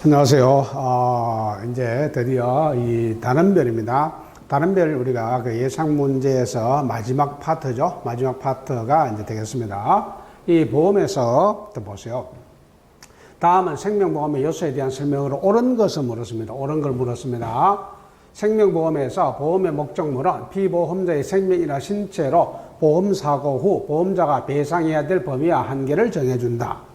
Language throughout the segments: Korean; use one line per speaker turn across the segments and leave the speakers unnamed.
안녕하세요. 이제 드디어 이 단원별입니다. 단원별 우리가 그 예상 문제에서 마지막 파트죠. 마지막 파트가 이제 되겠습니다. 이 보험에서 또 보세요. 다음은 생명보험의 요소에 대한 설명으로 옳은 것을 물었습니다. 옳은 걸 물었습니다. 생명보험에서 보험의 목적물은 피보험자의 생명이나 신체로 보험사고 후 보험자가 배상해야 될 범위와 한계를 정해준다.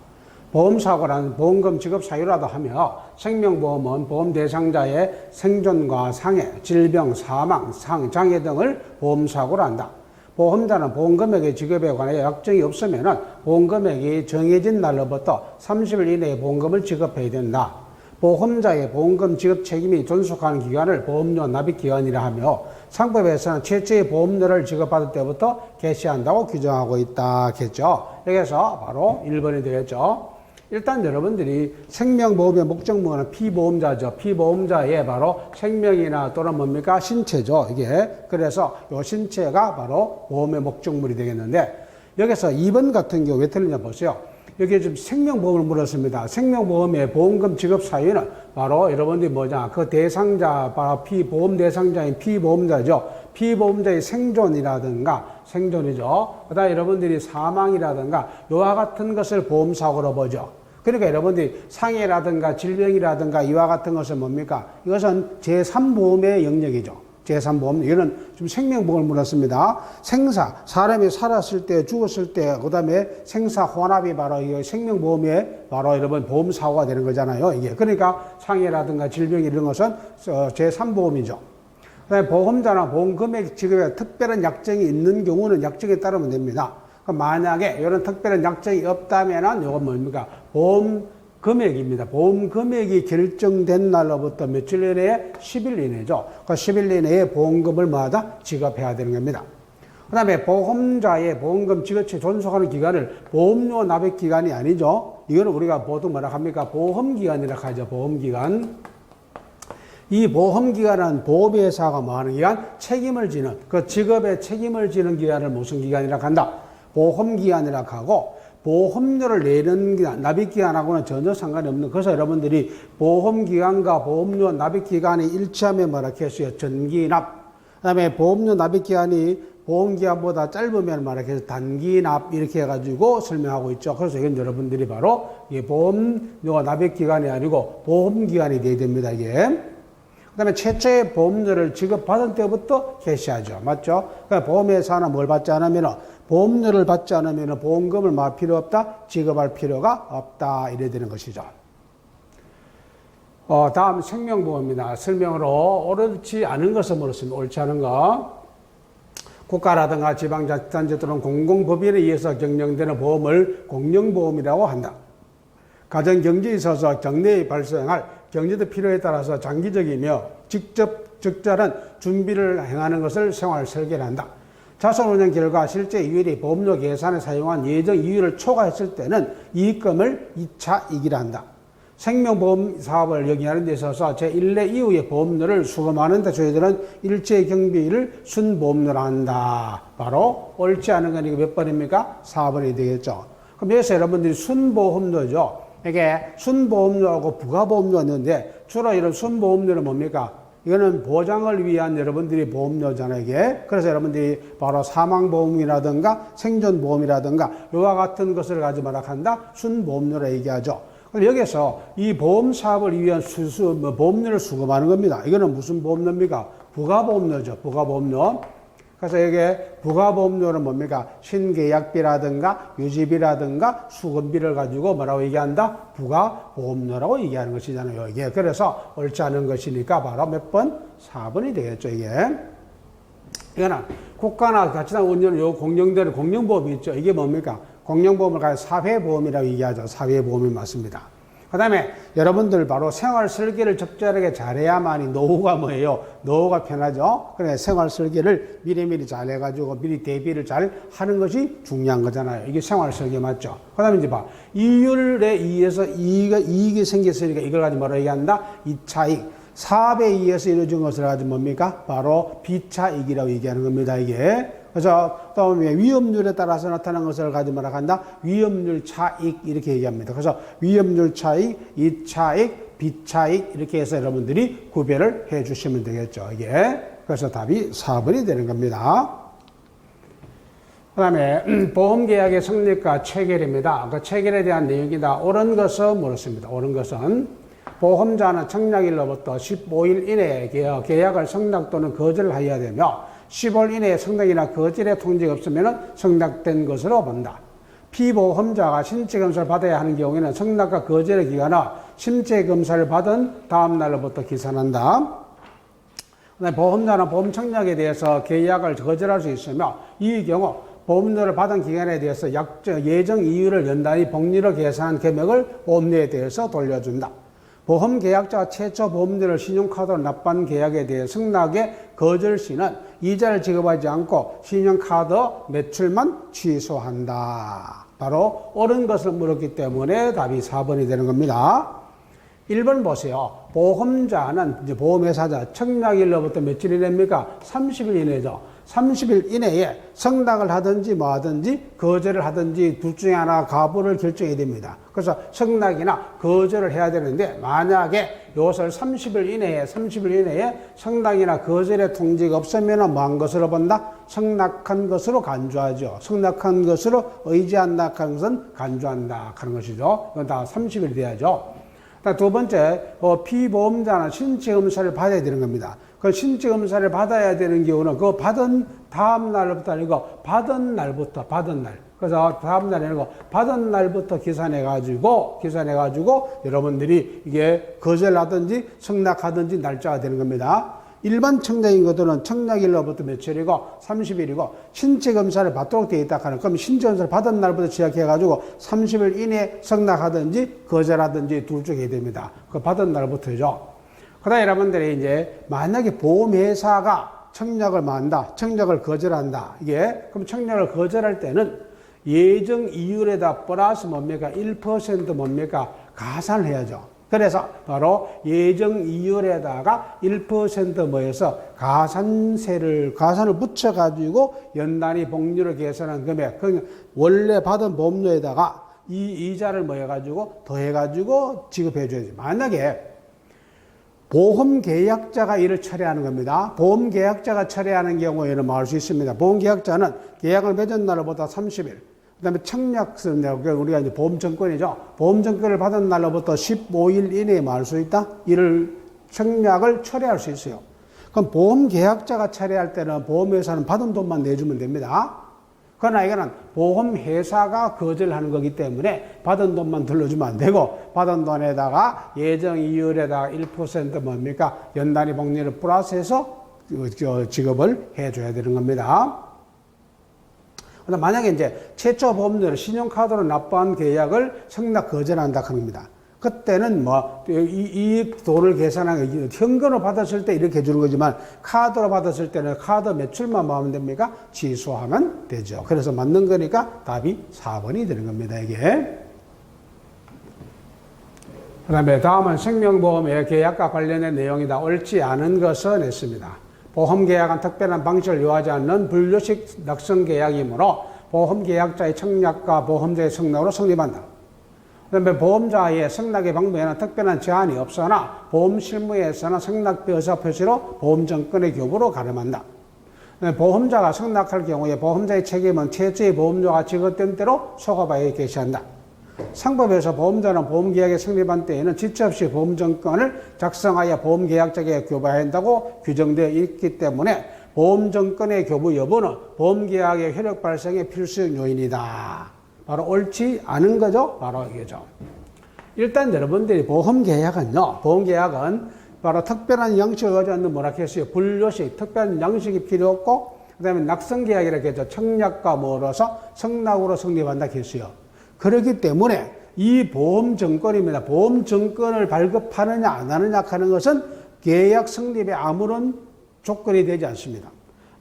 보험사고라는 보험금 지급 사유라도 하며 생명보험은 보험 대상자의 생존과 상해, 질병, 사망, 장애 등을 보험사고로 한다. 보험자는 보험금액의 지급에 관해 약정이 없으면 보험금액이 정해진 날로부터 30일 이내에 보험금을 지급해야 된다. 보험자의 보험금 지급 책임이 존속하는 기간을 보험료 납입기간이라 하며 상법에서는 최초의 보험료를 지급받을 때부터 개시한다고 규정하고 있다겠죠. 여기서 바로 1번이 되겠죠. 일단 여러분들이 생명보험의 목적물은 피보험자죠. 피보험자의 바로 생명이나 또는 뭡니까? 신체죠. 이게. 그래서 이 신체가 바로 보험의 목적물이 되겠는데 여기서 2번 같은 경우 왜 틀리냐 보세요. 여기에 지금 생명보험을 물었습니다. 생명보험의 보험금 지급 사유는 바로 여러분들이 뭐냐? 그 대상자, 바로 보험 대상자인 피보험자죠. 피보험자의 생존이죠. 그 다음에 여러분들이 사망이라든가 이와 같은 것을 보험사고로 보죠. 그러니까 여러분들이 상해라든가 질병이라든가 이와 같은 것은 뭡니까? 이것은 제3보험의 영역이죠. 제3보험. 이거는 좀 생명보험을 물었습니다. 생사, 사람이 살았을 때, 죽었을 때, 그 다음에 생사 혼합이 바로 이 생명보험의 바로 여러분 보험사고가 되는 거잖아요. 이게. 그러니까 상해라든가 질병 이런 것은 제3보험이죠. 그 다음에 보험자나 보험금액 지급에 특별한 약정이 있는 경우는 약정에 따르면 됩니다. 만약에 이런 특별한 약정이 없다면은 이건 뭡니까? 보험 금액입니다. 보험 금액이 결정된 날로부터 며칠 이내에 10일 이내죠. 그 10일 이내에 보험금을 마다 지급해야 되는 겁니다. 그 다음에 보험자의 보험금 지급에 존속하는 기간을 보험료 납입 기간이 아니죠. 이거는 우리가 보통 뭐라 합니까? 보험기간이라 하죠. 보험기간. 이 보험기간은 보험회사가 뭐 하는 기간? 책임을 지는, 그 직업에 책임을 지는 기간을 무슨 기간이라 한다? 보험기간이라 하고, 보험료를 내는 기간, 납입기간하고는 전혀 상관이 없는, 그래서 여러분들이 보험기간과 보험료 납입기간이 일치하면 뭐라 했어요? 전기납. 그 다음에 보험료 납입기간이 보험기간보다 짧으면 뭐라 해서 단기납 이렇게 해가지고 설명하고 있죠. 그래서 이건 여러분들이 바로 이게 보험료 납입기간이 아니고 보험기간이 돼야 됩니다, 이게. 그 다음에 최초의 보험료를 지급받은 때부터 개시하죠. 맞죠? 그러니까 보험회사는 뭘 받지 않으면, 보험료를 받지 않으면 보험금을 막 필요 없다? 지급할 필요가 없다. 이래야 되는 것이죠. 다음 생명보험입니다. 설명으로 옳지 않은 것을 물었습니다. 옳지 않은 거. 국가라든가 지방자치단체 또는 공공법인에 의해서 경영되는 보험을 공영보험이라고 한다. 가정경제에 있어서 정례에 발생할 경제적 필요에 따라서 장기적이며 직접 적절한 준비를 행하는 것을 생활설계를 한다. 자산운용 결과 실제 이율이 보험료 계산에 사용한 예정 이율을 초과했을 때는 이익금을 2차 이익이라 한다. 생명보험 사업을 영위하는 데 있어서 제1례 이후의 보험료를 수금하는 데 저희들은 일체 경비를 순보험료라 한다. 바로 옳지 않은 건 이거 몇 번입니까? 4번이 되겠죠. 그럼 여기서 여러분들이 순보험료죠. 이게 순보험료하고 부가보험료가 있는데 주로 이런 순보험료는 뭡니까? 이거는 보장을 위한 여러분들이 보험료잖아요, 이게. 그래서 여러분들이 바로 사망보험이라든가 생존보험이라든가 이와 같은 것을 가지고 말한다? 순보험료라 얘기하죠. 그럼 여기서 이 보험사업을 위한 보험료를 수금하는 겁니다. 이거는 무슨 보험료입니까? 부가보험료죠, 부가보험료. 그래서 이게 부가보험료는 뭡니까? 신계약비라든가 유지비라든가 수금비를 가지고 뭐라고 얘기한다? 부가보험료라고 얘기하는 것이잖아요, 이게. 그래서 옳지 않은 것이니까 바로 몇 번? 4번이 되겠죠, 이게. 이거는 국가나 자치단 운영을 요 공영되는 공영보험이 있죠. 이게 뭡니까? 공영보험을 가지고 사회보험이라고 얘기하죠. 사회보험이 맞습니다. 그 다음에 여러분들 바로 생활 설계를 적절하게 잘해야만이 노후가 뭐예요? 노후가 편하죠? 그래, 생활 설계를 미리미리 잘 해가지고 미리 대비를 잘 하는 것이 중요한 거잖아요. 이게 생활 설계 맞죠? 그 다음에 이제 봐. 이율에 의해서 이익이 생겼으니까 이걸 가지고 뭐라 얘기한다? 2차 이익. 사업에 의해서 이루어진 것을 가지고 뭡니까? 바로 비차 이익이라고 얘기하는 겁니다, 이게. 그래서 다음에 위험률에 따라서 나타나는 것을 가지고 뭐라 한다? 위험률 차익 이렇게 얘기합니다. 그래서 위험률 차익, 이 차익, 비차익 이렇게 해서 여러분들이 구별을 해 주시면 되겠죠. 이게 그래서 답이 4번이 되는 겁니다. 그 다음에 보험계약의 성립과 체결입니다. 그 체결에 대한 내용이다. 옳은 것은 물었습니다. 옳은 것은 보험자는 청약일로부터 15일 이내에 계약을 성납 또는 거절을 하여야 되며 10월 이내에 성납이나 거절의 통지가 없으면 성납된 것으로 본다. 피보험자가 신체검사를 받아야 하는 경우에는 성납과 거절의 기간은 신체검사를 받은 다음 날로부터 기산한다. 보험자는 보험 청약에 대해서 계약을 거절할 수 있으며 이 경우 보험료를 받은 기간에 대해서 예정 이유를 연단위 복리로 계산한 금액을 보험료에 대해서 돌려준다. 보험계약자가 최초 보험료를 신용카드로 납부한 계약에 대해 승낙의 거절 시는 이자를 지급하지 않고 신용카드 매출만 취소한다. 바로 옳은 것을 물었기 때문에 답이 4번이 되는 겁니다. 1번 보세요. 보험자는 이제 보험회사자 청약일로부터 며칠이 됩니까? 30일 이내죠. 30일 이내에 성낙을 하든지 뭐 하든지 거절을 하든지 둘 중에 하나 가부를 결정해야 됩니다. 그래서 성낙이나 거절을 해야 되는데 만약에 이것을 30일 이내에 성낙이나 거절의 통지가 없으면 뭐 한 것으로 본다? 성낙한 것으로 간주하죠. 성낙한 것으로 의지한다 하는 것은 간주한다 하는 것이죠. 이건 다 30일 돼야죠. 두 번째, 피보험자는 신체검사를 받아야 되는 겁니다. 그 신체검사를 받아야 되는 경우는 그 받은 다음 날부터 아니고 받은 날부터, 받은 날. 그래서 다음 날이 아니고 받은 날부터 계산해가지고 여러분들이 이게 거절하든지 성낙하든지 날짜가 되는 겁니다. 일반 청약인 것들은 청약일로부터 며칠이고 30일이고 신체검사를 받도록 되어 있다 하는 그럼 신체검사를 받은 날부터 시작해가지고 30일 이내에 성낙하든지 거절하든지 둘 중에 됩니다. 그 받은 날부터죠. 그다음에 여러분들이 이제 만약에 보험회사가 청약을 만다, 청약을 거절한다. 이게 그럼 청약을 거절할 때는 예정 이율에다 플러스 뭡니까? 1% 뭡니까? 가산을 해야죠. 그래서 바로 예정 이율에다가 1% 뭐해서 가산을 붙여가지고 연단위 복리를 계산한 금액, 그 원래 받은 보험료에다가 이 이자를 뭐 해가지고 더해가지고 지급해줘야지. 만약에 보험계약자가 이를 처리하는 겁니다. 보험계약자가 처리하는 경우에는 뭐 할 수 있습니다. 보험계약자는 계약을 맺은 날로부터 30일, 그 다음에 청약서, 우리가 이제 보험증권이죠. 보험증권을 받은 날로부터 15일 이내에 뭐 할 수 있다? 이를 청약을 처리할 수 있어요. 그럼 보험계약자가 처리할 때는 보험회사는 받은 돈만 내주면 됩니다. 그러나 이거는 보험회사가 거절하는 거기 때문에 받은 돈만 들려주면 안 되고 받은 돈에다가 예정 이율에다가 1% 뭡니까? 연단위 복리를 플러스해서 지급을 해줘야 되는 겁니다. 만약에 이제 최초 보험료를 신용카드로 납부한 계약을 성낙 거절한다 합니다. 그때는 뭐 이 돈을 계산하는 현금으로 받았을 때 이렇게 해주는 거지만 카드로 받았을 때는 카드 매출만 뭐 하면 됩니까? 취소하면 되죠. 그래서 맞는 거니까 답이 4번이 되는 겁니다. 이게. 그 다음에 다음은 생명보험의 계약과 관련된 내용이다. 옳지 않은 것은 냈습니다. 보험계약은 특별한 방식을 요하지 않는 분류식 낙성계약이므로 보험계약자의 청약과 보험자의 성낙으로 성립한다. 그 다음에 보험자의 성낙의 방법에는 특별한 제한이 없으나 보험실무에서는 성낙비 의사 표시로 보험증권의 교부로 가름한다. 보험자가 성낙할 경우에 보험자의 책임은 최초의 보험료가 지급된 대로 소가바에 게시한다. 상법에서 보험자는 보험계약이 성립한 때에는 지체 없이 보험증권을 작성하여 보험계약자에게 교부해야 한다고 규정되어 있기 때문에 보험증권의 교부 여부는 보험계약의 효력 발생의 필수 요인이다. 바로 옳지 않은 거죠. 바로 이거죠. 일단 여러분들이 보험계약은 바로 특별한 양식을 가지지 않는 뭐라 했어요? 분류식, 특별한 양식이 필요 없고 그 다음에 낙성계약이라고 했죠. 청약과 멀어서 성낙으로 성립한다 했어요. 그렇기 때문에 이 보험증권입니다. 보험증권을 발급하느냐 안 하느냐 하는 것은 계약 성립에 아무런 조건이 되지 않습니다.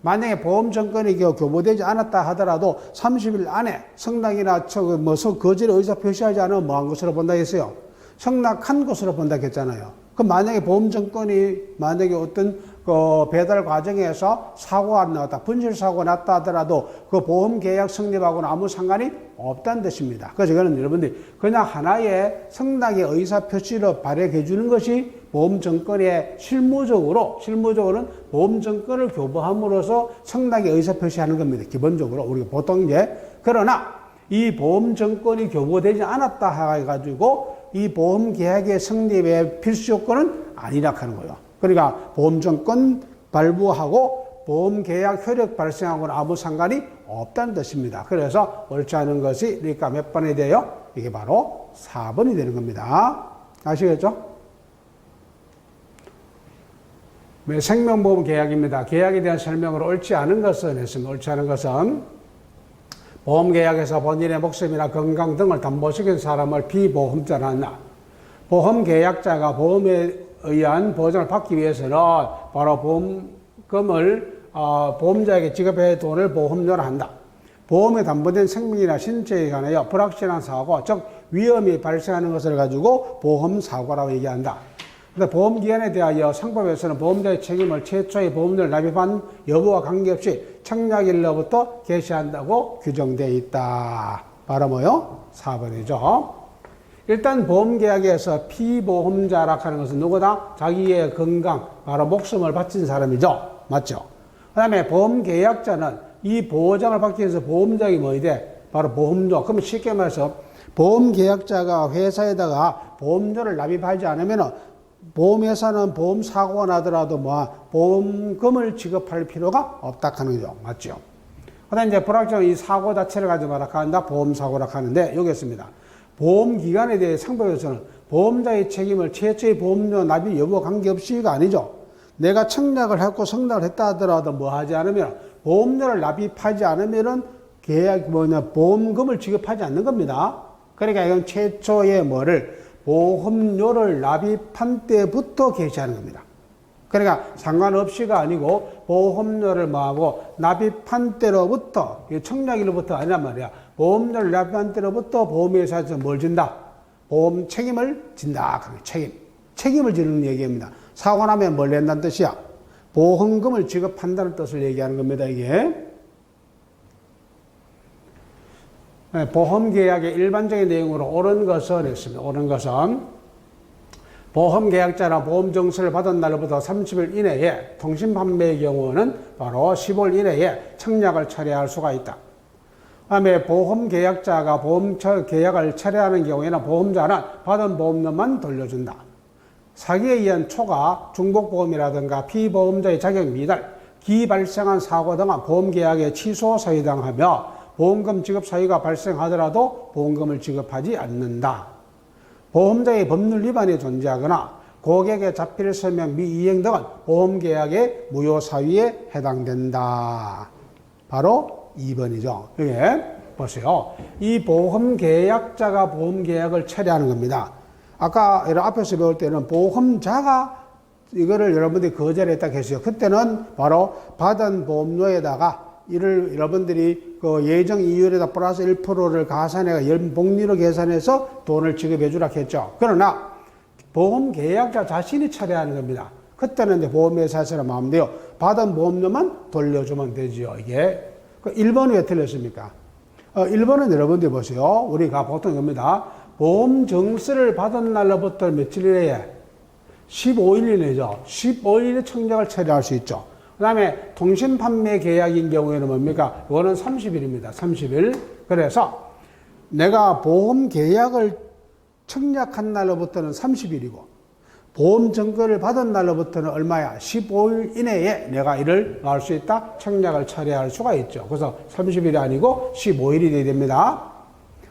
만약에 보험증권이 교부되지 않았다 하더라도 30일 안에 성낙이나 거절의 의사 표시하지 않으면 뭐 한 것으로 본다 했어요? 성낙한 것으로 본다 했잖아요. 그럼 만약에 보험증권이 만약에 어떤 그 배달 과정에서 사고가 났다, 분실 사고가 났다 하더라도 그 보험 계약 성립하고는 아무 상관이 없다는 뜻입니다. 그래서 이거는 여러분들이 그냥 하나의 성낙의 의사 표시로 발행해 주는 것이 보험 증권의 실무적으로는 보험 증권을 교부함으로써 성낙의 의사 표시하는 겁니다. 기본적으로 우리가 보통 그러나 이 보험 증권이 교부되지 않았다 해가지고 이 보험 계약의 성립의 필수 요건은 아니라 하는 거예요. 그러니까 보험 증권 발부하고 보험 계약 효력 발생하고는 아무 상관이 없다는 뜻입니다. 그래서 옳지 않은 것이 그러니까 몇 번이 돼요? 이게 바로 4번이 되는 겁니다. 아시겠죠? 생명보험 계약입니다. 계약에 대한 설명을 옳지 않은 것은 했습니다. 옳지 않은 것은 보험계약에서 본인의 목숨이나 건강 등을 담보시킨 사람을 비보험자라 한다. 보험계약자가 보험에 의한 보장을 받기 위해서는 바로 보험금을 보험자에게 지급해 돈을 보험료로 한다. 보험에 담보된 생명이나 신체에 관하여 불확실한 사고, 즉 위험이 발생하는 것을 가지고 보험사고라고 얘기한다. 보험기간에 대하여 상법에서는 보험자의 책임을 최초의 보험료를 납입한 여부와 관계없이 청약일로부터 개시한다고 규정되어 있다. 바로 뭐요? 4번이죠. 일단 보험계약에서 피보험자라 하는 것은 누구다? 자기의 건강, 바로 목숨을 바친 사람이죠. 맞죠? 그 다음에 보험계약자는 이 보장을 받기 위해서 보험자가 뭐야 돼? 바로 보험료. 그러면 쉽게 말해서 보험계약자가 회사에다가 보험료를 납입하지 않으면 보험회사는 보험사고가 나더라도 보험금을 지급할 필요가 없다 하는 거죠. 맞죠? 그 다음에 이제 불확실한 이 사고 자체를 가지고 말한다. 보험사고라 하는데, 여기 있습니다. 보험기간에 대해 상법에서는 보험자의 책임을 최초의 보험료 납입 여부와 관계없이가 아니죠. 내가 청약을 했고 성납을 했다 하더라도 하지 않으면, 보험료를 납입하지 않으면은 보험금을 지급하지 않는 겁니다. 그러니까 이건 최초의 보험료를 납입한 때부터 개시하는 겁니다. 그러니까 상관없이가 아니고 보험료를 납입한 때로부터, 청약일로부터 아니란 말이야. 보험료를 납입한 때로부터 보험회사에서 뭘 진다? 보험 책임을 진다. 책임을 지는 얘기입니다. 사고 나면 뭘 낸다는 뜻이야? 보험금을 지급한다는 뜻을 얘기하는 겁니다, 이게. 보험계약의 일반적인 내용으로 옳은 것은 했습니다. 옳은 것은 보험계약자나 보험증서를 받은 날로부터 30일 이내에 통신판매의 경우는 바로 10월 이내에 청약을 철회할 수가 있다. 다음에 보험계약자가 보험계약을 철회하는 경우에는 보험자는 받은 보험료만 돌려준다. 사기에 의한 초과, 중복보험이라든가 피보험자의 자격 미달, 기발생한 사고 등은 보험계약의 취소 사유당하며 보험금 지급 사유가 발생하더라도 보험금을 지급하지 않는다. 보험자의 법률 위반이 존재하거나 고객의 자필 설명 미이행 등은 보험계약의 무효 사유에 해당된다. 바로 2번이죠. 여기 보세요. 이 보험계약자가 보험계약을 철회하는 겁니다. 아까 앞에서 배울 때는 보험자가 이거를 여러분들이 거절했다 했어요. 그때는 바로 받은 보험료에다가 이를 여러분들이 그 예정 이율에다 플러스 1%를 가산해가 연복리로 계산해서 돈을 지급해 주라 했죠. 그러나 보험 계약자 자신이 철회하는 겁니다. 그때는 이제 보험회사에서는 마음대로 받은 보험료만 돌려주면 되지요. 이게 1번은 왜 틀렸습니까? 1번은 여러분들이 보세요. 우리가 보통 겁니다. 보험 증서를 받은 날로부터 며칠 이내에 15일 이내죠. 15일에 청약을 철회할 수 있죠. 그 다음에 통신판매 계약인 경우에는 뭡니까? 이거는 30일입니다. 30일. 그래서 내가 보험 계약을 청약한 날로부터는 30일이고 보험 증거를 받은 날로부터는 얼마야? 15일 이내에 내가 이를 할 수 있다? 청약을 철회할 수가 있죠. 그래서 30일이 아니고 15일이 돼야 됩니다.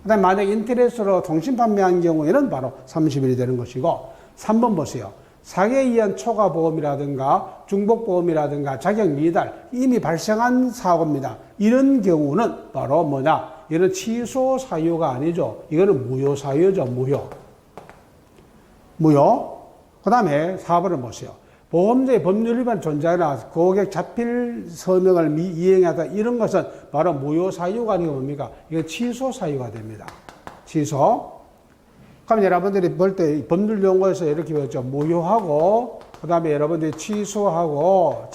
그 다음에 만약 인터넷으로 통신 판매한 경우에는 바로 30일이 되는 것이고 3번 보세요. 사기에 의한 초과보험이라든가 중복보험이라든가 자격 미달 이미 발생한 사고입니다. 이런 경우는 바로 이런 취소 사유가 아니죠. 이거는 무효 사유죠. 무효. 그 다음에 4번을 보세요. 보험자의 법률 위반 존재하거나 고객 자필 서명을 미이행하다 이런 것은 바로 무효 사유가 아니고 뭡니까? 이거 취소 사유가 됩니다. 취소. 그럼 여러분들이 볼 때 법률 용어에서 이렇게 배웠죠. 무효하고 그 다음에 여러분들이 취소하고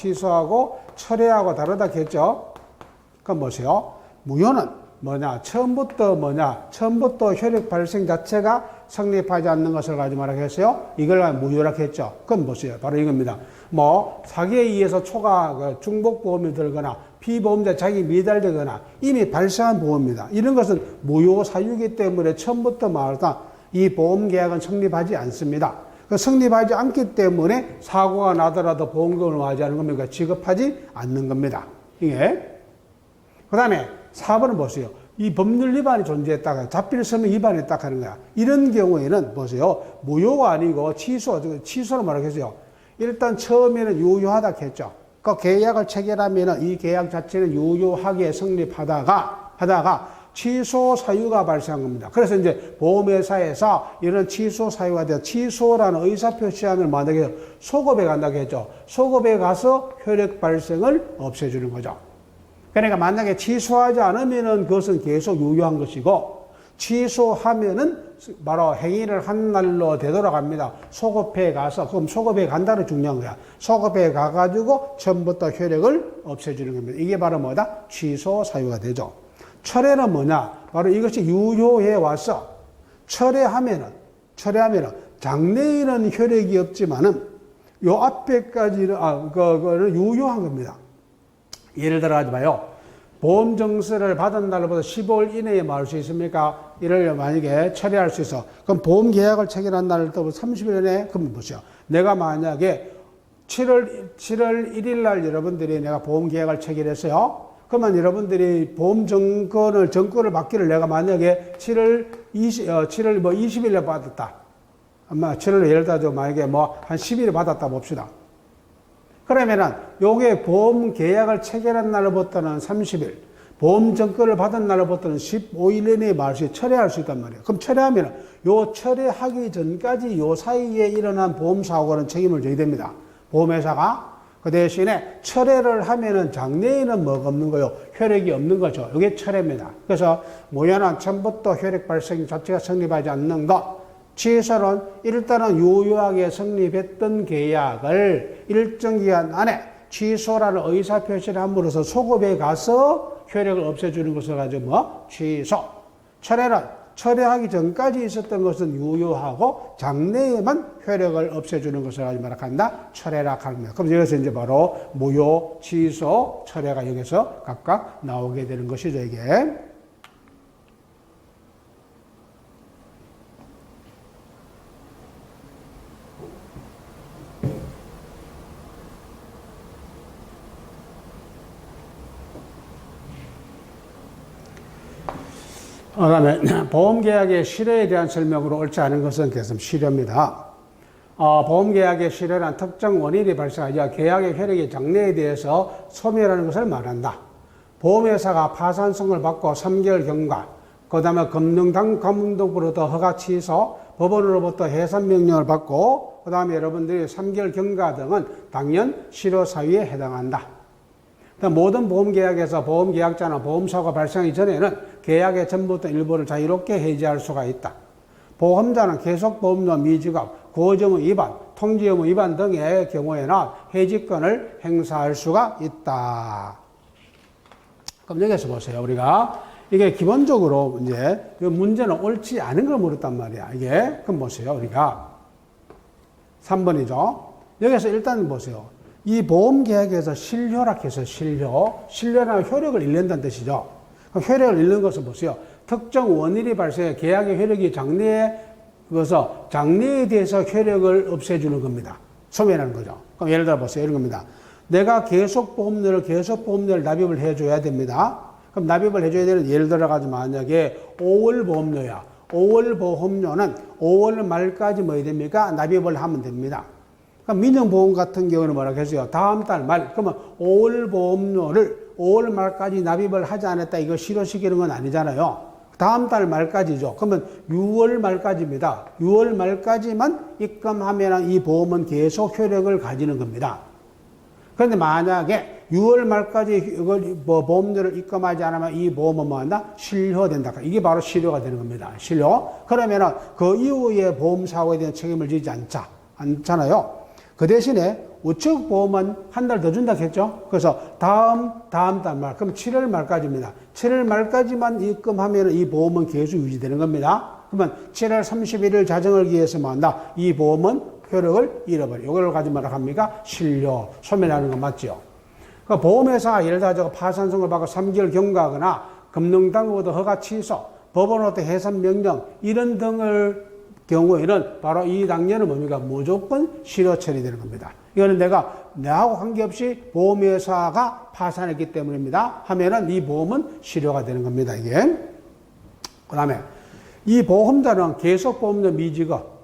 철회하고 다르다 했죠? 그럼 뭐세요? 무효는 뭐냐? 처음부터 효력 발생 자체가 성립하지 않는 것을 가지고 말하게 했어요. 이걸 무효라고 했죠. 그럼 보세요. 바로 이겁니다. 사기에 의해서 중복보험이 들거나 피보험자 자기 미달되거나 이미 발생한 보험입니다. 이런 것은 무효 사유이기 때문에 처음부터 말하다 이 보험계약은 성립하지 않습니다. 성립하지 않기 때문에 사고가 나더라도 보험금을 맞이하는 겁니까? 지급하지 않는 겁니다. 이게. 그 다음에 4번은 보세요. 이 법률 위반이 존재했다가 자필서명 위반했다 하는 거야. 이런 경우에는 보세요. 무효가 아니고 취소로 말하겠어요. 일단 처음에는 유효하다 했죠. 그 계약을 체결하면 이 계약 자체는 유효하게 성립하다가 취소 사유가 발생한 겁니다. 그래서 이제 보험회사에서 이런 취소 사유가 되어 취소라는 의사표시안을 만들게 소급에 간다고 했죠. 소급에 가서 효력 발생을 없애주는 거죠. 그러니까 만약에 취소하지 않으면은 그것은 계속 유효한 것이고 취소하면은 바로 행위를 한 날로 되돌아갑니다. 소급해 가서, 그럼 소급해 간다는 중요한 거야. 소급해 가가지고 처음부터 효력을 없애주는 겁니다. 이게 바로 뭐다? 취소 사유가 되죠. 철회는 뭐냐? 바로 이것이 유효해 와서 철회하면은 장래에는 효력이 없지만은 요 앞에까지는 그거는 유효한 겁니다. 예를 들어 하지 마요. 보험 증서를 받은 날로부터 15일 이내에 말할 수 있습니까? 이를 만약에 처리할 수 있어. 그럼 보험 계약을 체결한 날부터 30일 이내에, 그럼 보시죠. 내가 만약에 7월 1일 날 여러분들이 내가 보험 계약을 체결했어요. 그러면 여러분들이 보험 정권을 받기를 내가 만약에 7월 20일에 받았다. 아마 7월 예를 들어서 만약에 한 10일에 받았다 봅시다. 그러면은 요게 보험 계약을 체결한 날로부터는 30일, 보험 정권을 받은 날로부터는 15일 이내에 말시 철회할 수 있단 말이에요. 그럼 철회하면은 요 철회하기 전까지 요 사이에 일어난 보험 사고는 책임을 져야 됩니다. 보험회사가. 그 대신에 철회를 하면은 장래에는 뭐가 없는 거요? 효력이 없는 거죠. 이게 철회입니다. 그래서 무효는 처음부터 효력 발생 자체가 성립하지 않는 것. 취소는 일단은 유효하게 성립했던 계약을 일정 기간 안에 취소라는 의사표시를 함으로써 소급에 가서 효력을 없애주는 것을 가지고 취소. 철회는 철회하기 전까지 있었던 것은 유효하고 장래에만 효력을 없애주는 것을 가지고 말한다. 철회라 합니다. 그럼 여기서 이제 바로 무효, 취소, 철회가 여기서 각각 나오게 되는 것이죠, 이게. 그 다음에 보험계약의 실효에 대한 설명으로 옳지 않은 것은 계속 실효입니다. 보험계약의 실효란 특정 원인이 발생하여 계약의 효력의 장래에 대해서 소멸하는 것을 말한다. 보험회사가 파산성을 받고 3개월 경과, 그 다음에 금융감독으로부터 허가 취소, 법원으로부터 해산 명령을 받고, 그 다음에 여러분들이 3개월 경과 등은 당연 실효 사유에 해당한다. 모든 보험계약에서 보험계약자나 보험사고가 발생하기 전에는 계약의 전부터 일부를 자유롭게 해지할 수가 있다. 보험자는 계속보험료 미지급, 고정의 위반, 통지의무 위반 등의 경우에는 해지권을 행사할 수가 있다. 그럼 여기서 보세요. 우리가 이게 기본적으로 이제 문제는 옳지 않은 걸 물었단 말이야. 이게 그럼 보세요. 우리가 3번이죠. 여기서 일단 보세요. 이 보험계약에서 실효라 해서 실효라는 효력을 잃는다는 뜻이죠. 그럼 효력을 잃는 것을 보세요. 특정 원인이 발생해 계약의 효력이 장래에 대해서 효력을 없애주는 겁니다. 소멸하는 거죠. 그럼 예를 들어 보세요. 이런 겁니다. 내가 계속보험료를 납입을 해줘야 됩니다. 그럼 납입을 해줘야 되는 예를 들어가지고 만약에 5월 보험료야. 5월 보험료는 5월 말까지 뭐 해야 됩니까? 납입을 하면 됩니다. 그럼 민영보험 같은 경우는 뭐라고 했어요? 다음 달 말. 그러면 5월 보험료를 5월 말까지 납입을 하지 않았다. 이거 실효시키는 건 아니잖아요. 다음 달 말까지죠. 그러면 6월 말까지입니다. 6월 말까지만 입금하면 이 보험은 계속 효력을 가지는 겁니다. 그런데 만약에 6월 말까지 이걸 보험료를 입금하지 않으면 이 보험은 뭐 한다? 실효된다. 이게 바로 실효가 되는 겁니다. 실효. 그러면은 그 이후에 보험 사고에 대한 책임을 지지 않잖아요. 그 대신에 우측 보험은 한 달 더 준다 했죠. 그래서 다음 달 말, 그럼 7월 말까지입니다. 7월 말까지만 입금하면 이 보험은 계속 유지되는 겁니다. 그러면 7월 31일 자정을 기해서만 한다. 이 보험은 효력을 잃어버려. 이걸 가지고 뭐라 합니까? 실효, 소멸하는 거 맞죠? 그 보험회사가 예를 들어 파산송을 받고 3개월 경과하거나 금융당국으로부터 허가 취소, 법원으로부터 해산 명령 이런 등을 경우에는 바로 이 당연은 뭡니까? 무조건 실효 처리되는 겁니다. 이거는 나하고 관계없이 보험회사가 파산했기 때문입니다. 하면은 이 보험은 실효가 되는 겁니다, 이게. 그 다음에 이 보험자는 계속보험료 미지급,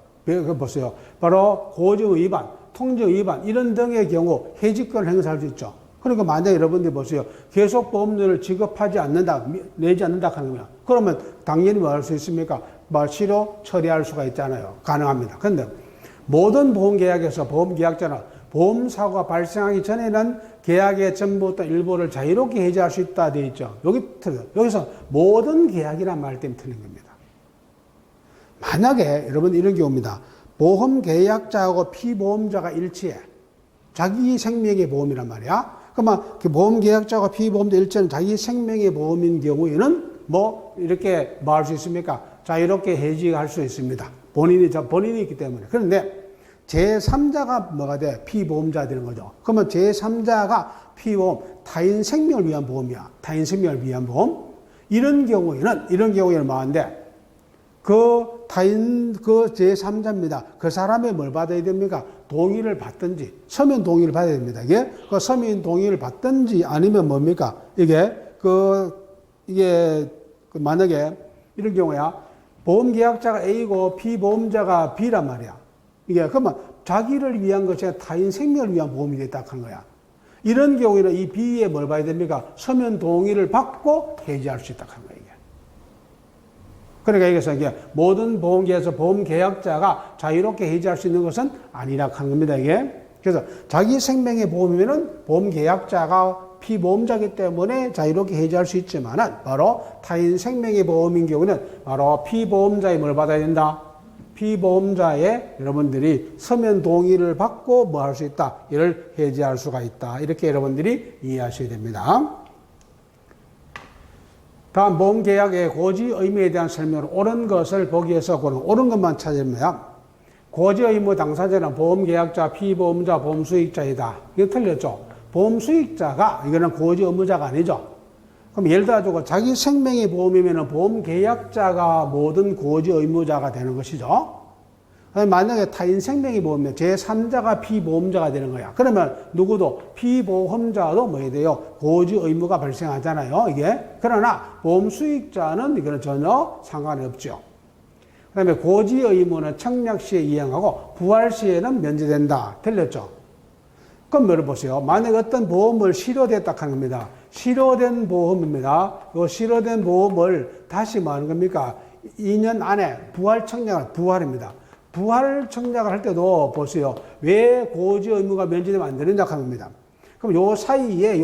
보세요. 바로 고지 위반, 통지 위반 이런 등의 경우 해지권을 행사할 수 있죠. 그러니까 만약에 여러분들이 보세요. 계속보험료를 지급하지 않는다, 내지 않는다 하는 거야. 그러면 당연히 뭐 할 수 있습니까? 실효 처리할 수가 있잖아요. 가능합니다. 그런데 모든 보험계약에서 보험계약자는 보험사고가 발생하기 전에는 계약의 전부부터 일부를 자유롭게 해지할 수 있다 되어 있죠. 여기서 모든 계약이란 말 때문에 틀린 겁니다. 만약에 여러분 이런 경우입니다. 보험계약자하고 피보험자가 일치해. 자기 생명의 보험이란 말이야. 그러면 보험계약자가 피보험자 일치는 자기 생명의 보험인 경우에는 이렇게 할 수 있습니까? 자유롭게 해지할 수 있습니다. 본인이 있기 때문에. 그런데 제3자가 뭐가 돼? 피보험자 되는 거죠. 그러면 제3자가 피보험, 타인 생명을 위한 보험이야. 타인 생명을 위한 보험. 이런 경우에는 뭐한데? 제3자입니다. 그 사람의 뭘 받아야 됩니까? 동의를 받든지, 서면 동의를 받아야 됩니다. 이게, 서면 동의를 받든지 아니면 뭡니까? 만약에 이런 경우야, 보험계약자가 A고 피보험자가 B란 말이야. 그러면 자기를 위한 것이 아니라 타인 생명을 위한 보험이 됐다 하는 거야. 이런 경우에는 이 B에 뭘 봐야 됩니까? 서면 동의를 받고 해지할 수 있다 하는 거야. 그러니까 이게 모든 보험계에서 보험계약자가 자유롭게 해지할 수 있는 것은 아니라 하는 겁니다, 이게. 그래서 자기 생명의 보험이면은 보험계약자가 피보험자이기 때문에 자유롭게 해지할 수 있지만은 바로 타인 생명의 보험인 경우는 바로 피보험자의 뭘 받아야 된다? 피보험자의 여러분들이 서면 동의를 받고 할 수 있다? 이를 해지할 수가 있다. 이렇게 여러분들이 이해하셔야 됩니다. 다음 보험계약의 고지 의무에 대한 설명을 옳은 것을 보기 위해서 옳은 것만 찾으면 고지 의무 당사자는 보험계약자, 피보험자, 보험수익자이다. 이거 틀렸죠? 보험수익자가 이거는 고지 의무자가 아니죠. 그럼 예를 들어 자기 생명의 보험이면 보험계약자가 모든 고지 의무자가 되는 것이죠. 만약에 타인 생명의 보험이면 제3자가 피보험자가 되는 거야. 그러면 누구도 피보험자도 뭐 해야 돼요? 고지 의무가 발생하잖아요. 이게. 그러나 보험 수익자는 이거는 전혀 상관이 없죠. 그 다음에 고지 의무는 청약 시에 이행하고 부활 시에는 면제된다. 틀렸죠? 그럼 뭐를 보세요. 만약에 어떤 보험을 실효됐다 하는 겁니다. 실효된 보험입니다. 이 실효된 보험을 다시 뭐 하는 겁니까? 2년 안에 부활 청약을 부활입니다. 부활 청약을 할 때도 보세요. 왜 고지 의무가 면제되면 안 되는가 합니다. 그럼 요 사이에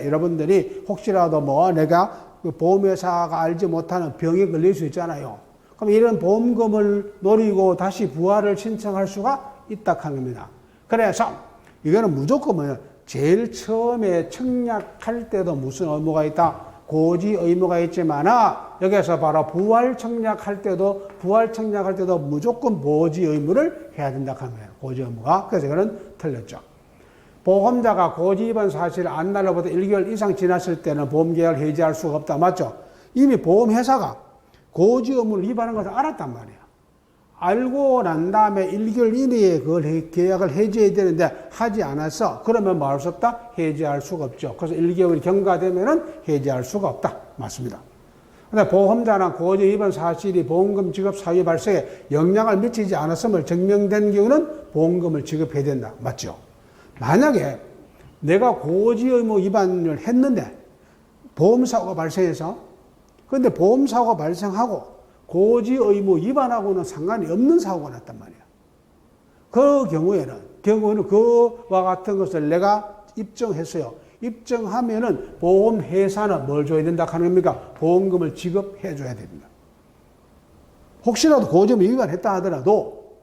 여러분들이 혹시라도 내가 보험회사가 알지 못하는 병에 걸릴 수 있잖아요. 그럼 이런 보험금을 노리고 다시 부활을 신청할 수가 있다 하는 겁니다. 그래서 이거는 무조건 제일 처음에 청약할 때도 무슨 의무가 있다? 고지 의무가 있지만 여기서 바로 부활 청약할 때도 무조건 고지 의무를 해야 된다 하는 거예요. 고지 의무가. 그래서 이거는 틀렸죠. 보험자가 고지 위반 사실을 안날로부터 1개월 이상 지났을 때는 보험계약을 해지할 수가 없다. 맞죠? 이미 보험회사가 고지 의무를 위반한 것을 알았단 말이에요. 알고 난 다음에 1개월 이내에 그걸 계약을 해지해야 되는데 하지 않았어. 그러면 뭐 할 수 없다? 해지할 수가 없죠. 그래서 1개월이 경과되면은 해지할 수가 없다. 맞습니다. 근데 보험자는 고지 위반 사실이 보험금 지급 사유 발생에 영향을 미치지 않았음을 증명된 경우는 보험금을 지급해야 된다. 맞죠? 만약에 내가 고지 의무 위반을 했는데 보험사고가 발생해서 근데 보험사고가 발생하고 고지 의무 위반하고는 상관이 없는 사고가 났단 말이야. 그 경우에는 그와 같은 것을 내가 입증했어요. 입증하면은 보험회사는 뭘 줘야 된다 하는 겁니까? 보험금을 지급해 줘야 됩니다. 혹시라도 고지 의무 위반했다 하더라도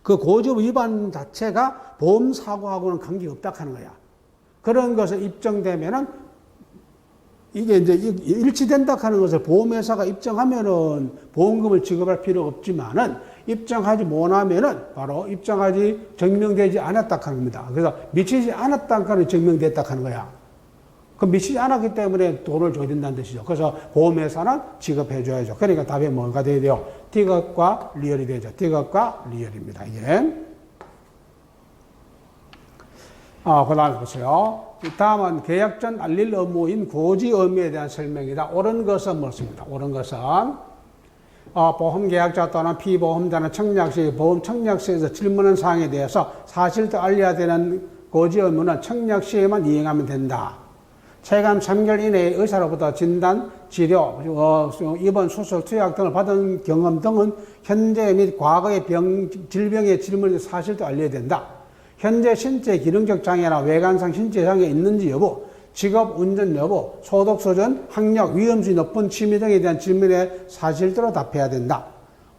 그 고지의무 위반 자체가 보험사고하고는 관계가 없다 하는 거야. 그런 것을 입증되면은 이게 이제 일치된다 하는 것을 보험회사가 입증하면은 보험금을 지급할 필요가 없지만은 입증하지 못하면은 바로 입증하지 증명되지 않았다 하는 겁니다. 그래서 미치지 않았다 하는 증명됐다 하는 거야. 그 미치지 않았기 때문에 돈을 줘야 된다는 뜻이죠. 그래서 보험회사는 지급해 줘야죠. 그러니까 답이 뭐가 돼야 돼요? D급과 리얼이 되죠. D급과 리얼입니다. 이게. 그 다음에 보세요. 다음은 계약 전 알릴 의무인 고지 의무에 대한 설명이다. 옳은 것은 뭐습니까? 옳은 것은 보험계약자 또는 피보험자는 청약 시 보험 청약 시에서 질문한 사항에 대해서 사실도 알려야 되는 고지 의무는 청약 시에만 이행하면 된다. 체감 3개월 이내에 의사로부터 진단, 치료, 입원, 수술, 투약 등을 받은 경험 등은 현재 및 과거의 질병의 질문에 사실도 알려야 된다. 현재 신체 기능적 장애나 외관상 신체 장애 있는지 여부, 직업, 운전 여부, 소득 수준, 학력, 위험수위 높은 취미 등에 대한 질문에 사실대로 답해야 된다.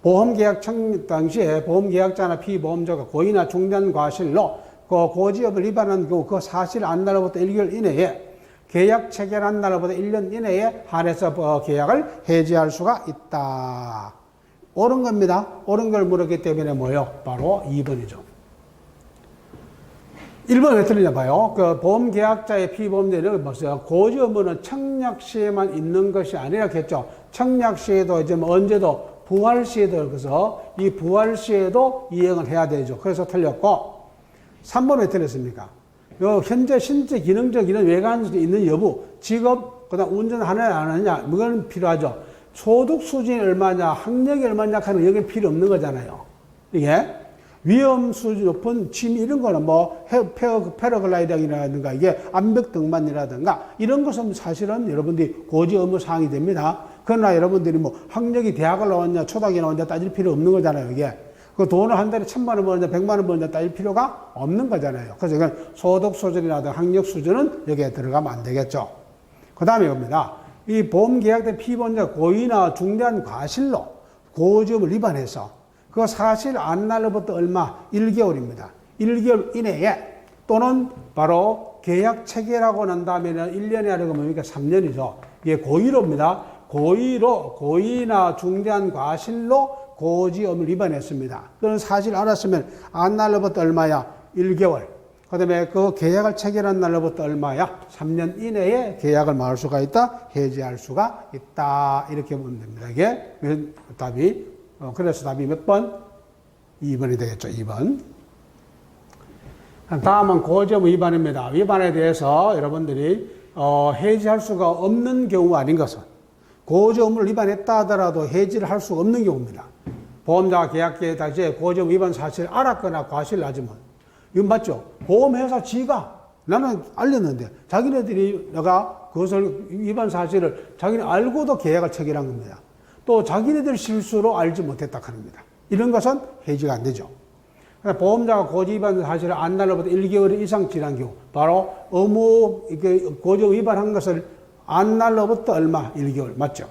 보험계약 청약 당시에 보험계약자나 피보험자가 고의나 중대한 과실로 그 고지업을 위반한 그 사실 안 날로부터 1개월 이내에 계약 체결한 날로부터 1년 이내에 한해서 계약을 해지할 수가 있다. 옳은 겁니다. 옳은 걸 물었기 때문에 뭐예요? 바로 2번이죠. 1번 왜 틀리냐 봐요. 그 보험계약자의 피보험자는 뭐죠? 고지 의무는 청약 시에만 있는 것이 아니라 했죠. 청약 시에도 이제 언제도 부활 시에도 그래서 이 부활 시에도 이행을 해야 되죠. 그래서 틀렸고 3번 왜 틀렸습니까? 요 현재 신체 기능적 이런 외관이 있는 여부, 직업, 그다음 운전 하느냐 안 하느냐 이건 필요하죠. 소득 수준이 얼마냐, 학력이 얼마냐 하는 여기 필요 없는 거잖아요. 이게 위험 수준 높은 취미 이런 거는 뭐 패러글라이딩이라든가 이게 암벽 등반이라든가 이런 것은 사실은 여러분들이 고지 의무 사항이 됩니다. 그러나 여러분들이 뭐 학력이 대학을 나왔냐 초등학교 나왔냐 따질 필요 없는 거잖아요. 이게 그 돈을 한 달에 1,000만 원 버느냐 100만 원 버느냐 따질 필요가 없는 거잖아요. 그래서 이건 소득 수준이라든가 학력 수준은 여기에 들어가면 안 되겠죠. 그 다음에 이겁니다. 이 보험계약된 피보험자 고의나 중대한 과실로 고지의무를 위반해서 그 사실 안 날로부터 얼마? 1개월입니다. 1개월 이내에 또는 바로 계약 체결하고 난 다음에는 1년이 아니고 뭡니까? 3년이죠. 이게 고의로입니다. 고의나 중대한 과실로 고지 의무를 위반했습니다. 그런 사실 알았으면 안 날로부터 얼마야? 1개월. 그 다음에 그 계약을 체결한 날로부터 얼마야? 3년 이내에 계약을 막을 수가 있다. 해지할 수가 있다. 이렇게 보면 됩니다. 이게 답이 그래서 답이 몇 번? 2번이 되겠죠. 2번. 다음은 고지의무 위반입니다. 위반에 대해서 여러분들이 해지할 수가 없는 경우가 아닌 것은 고지의무를 위반했다 하더라도 해지를 할 수가 없는 경우입니다. 보험자가 계약기에 당시에 고지의무 위반 사실을 알았거나 과실을 하지만 이건 맞죠? 보험회사 지가 나는 알렸는데 자기네들이 내가 그것을 위반 사실을 자기네 알고도 계약을 체결한 겁니다. 또 자기네들 실수로 알지 못했다 합니다. 이런 것은 해지가 안 되죠. 보험자가 고지 위반 사실을 안 날로부터 1개월 이상 지난 경우 바로 고지 위반한 것을 안 날로부터 얼마? 1개월 맞죠?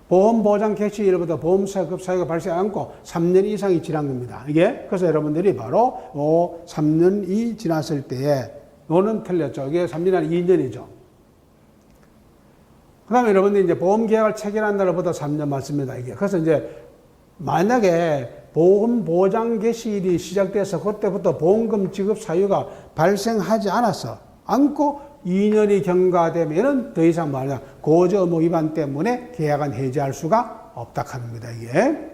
보험보장 개시일부터 보험사급 사유가 발생하지 않고 3년 이상이 지난 겁니다. 이게 그래서 여러분들이 바로 3년이 지났을 때에 노는 틀렸죠. 이게 3년이 아니라 2년이죠. 그 다음에 여러분들이 이제 보험계약을 체결한 날로부터 3년 맞습니다. 이게. 그래서 이제 만약에 보험보장 개시일이 시작돼서 그때부터 보험금 지급 사유가 발생하지 않고 2년이 경과되면은 더 이상 말이야 고지 의무 위반 때문에 계약은 해지할 수가 없다 합니다. 이게.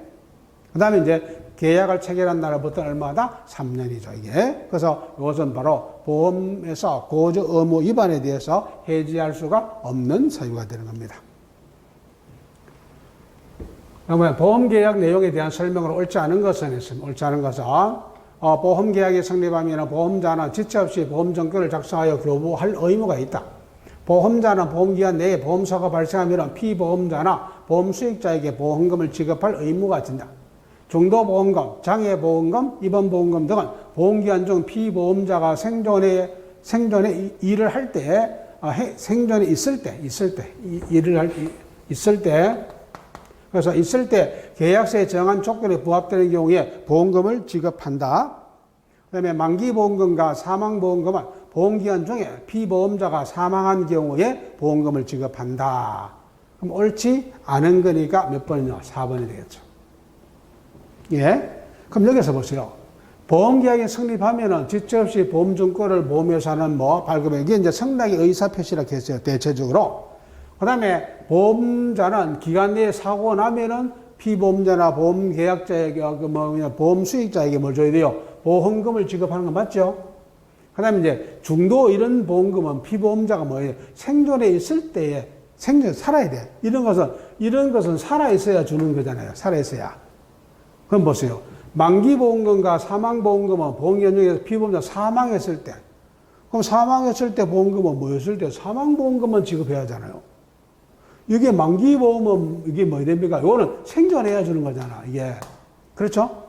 그 다음에 이제 계약을 체결한 날부터 얼마다? 3년이죠. 이게. 그래서 이것은 바로 보험에서 고지 의무 위반에 대해서 해지할 수가 없는 사유가 되는 겁니다. 그러면 보험계약 내용에 대한 설명으로 옳지 않은 것은 있습니다. 옳지 않은 것은 보험계약이 성립하면 보험자는 지체 없이 보험증권을 작성하여 교부할 의무가 있다. 보험자는 보험기간 내에 보험사고가 발생하면 피보험자나 보험수익자에게 보험금을 지급할 의무가 진다. 중도보험금, 장애보험금, 입원보험금 등은 보험기간 중 피보험자가 생존에 일을 할 때, 생존에 있을 때 그래서 있을 때 계약서에 정한 조건에 부합되는 경우에 보험금을 지급한다. 그 다음에 만기보험금과 사망보험금은 보험기간 중에 피보험자가 사망한 경우에 보험금을 지급한다. 그럼 옳지 않은 거니까 몇 번이냐? 4번이 되겠죠. 예? 그럼 여기서 보세요. 보험계약이 성립하면은 지체 없이 보험증권을 보험회사는 발급해. 이게 이제 성락의 의사표시라고 했어요. 대체적으로. 그 다음에 보험자는 기간 내에 사고가 나면은 피보험자나 보험계약자에게, 보험수익자에게 뭘 줘야 돼요? 보험금을 지급하는 거 맞죠? 그 다음에 이제 중도 이런 보험금은 피보험자가 뭐예요? 생존에 있을 때에 생존 살아야 돼. 이런 것은 살아있어야 주는 거잖아요. 살아있어야. 그럼 보세요. 만기보험금과 사망보험금은 보험기간 중에서 피보험자 사망했을 때. 그럼 사망했을 때 보험금은 뭐였을 때? 사망보험금은 지급해야 하잖아요. 이게 만기보험은 이게 뭐 됩니까? 이거는 생존해야 주는 거잖아. 이게. 그렇죠?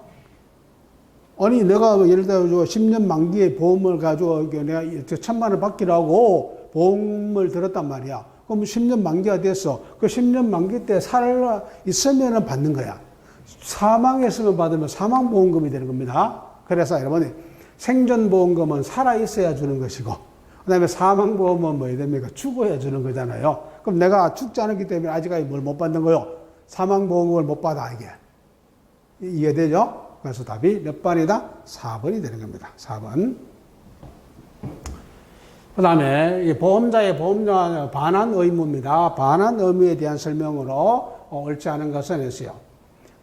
아니, 내가 예를 들어 10년 만기에 보험을 가지고 내가 1,000만 원 받기라고 보험을 들었단 말이야. 그럼 10년 만기가 됐어. 그 10년 만기 때 살아 있으면 받는 거야. 사망했으면 받으면 사망보험금이 되는 겁니다. 그래서 여러분이 생존보험금은 살아있어야 주는 것이고, 그 다음에 사망보험은 뭐 됩니까? 죽어야 주는 거잖아요. 그럼 내가 죽지 않았기 때문에 아직까지 뭘 못 받는 거요? 사망보험금을 못 받아, 이게. 이해되죠? 그래서 답이 몇 번이다? 4번이 되는 겁니다. 4번. 그 다음에 보험자의 보험료 반환 의무입니다. 반환 의무에 대한 설명으로 옳지 않은 것은 했어요.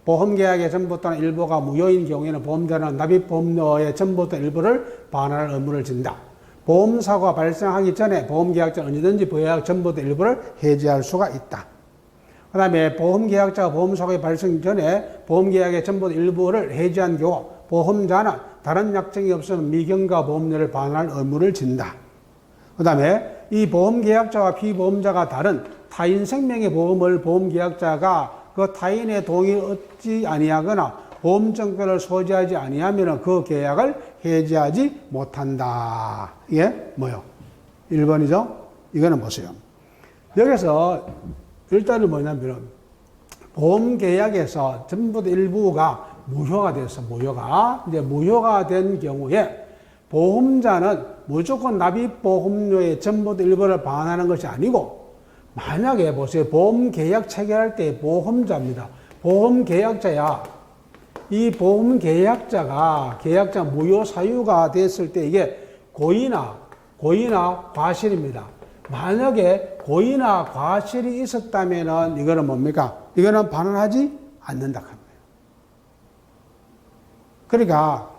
보험계약의 전부 또는 일부가 무효인 경우에는 보험자는 납입보험료의 전부 또는 일부를 반환할 의무를 진다. 보험사고가 발생하기 전에 보험계약자는 언제든지 보약 전부 또는 일부를 해지할 수가 있다. 그 다음에 보험계약자가 보험사고의 발생 전에 보험계약의 전부 또는 일부를 해지한 경우 보험자는 다른 약정이 없으면 미경과 보험료를 반환할 의무를 진다. 그 다음에 이 보험계약자와 피보험자가 다른 타인 생명의 보험을 보험계약자가 그 타인의 동의를 얻지 아니하거나 보험증권을 소지하지 아니하면 그 계약을 해지하지 못한다. 이게 뭐요? 1번이죠? 이거는 보세요. 여기서 일단은 뭐냐면 보험계약에서 전부 일부가 무효가 됐어. 이제 무효가 된 경우에 보험자는 무조건 납입보험료의 전부 일부를 반환하는 것이 아니고 만약에 보세요. 보험계약 체결할 때 보험자입니다. 보험계약자야. 이 보험계약자가 무효 사유가 됐을 때 이게 고의나 과실입니다. 만약에 고의나 과실이 있었다면은 이거는 뭡니까? 이거는 반환하지 않는다 합니다. 그러니까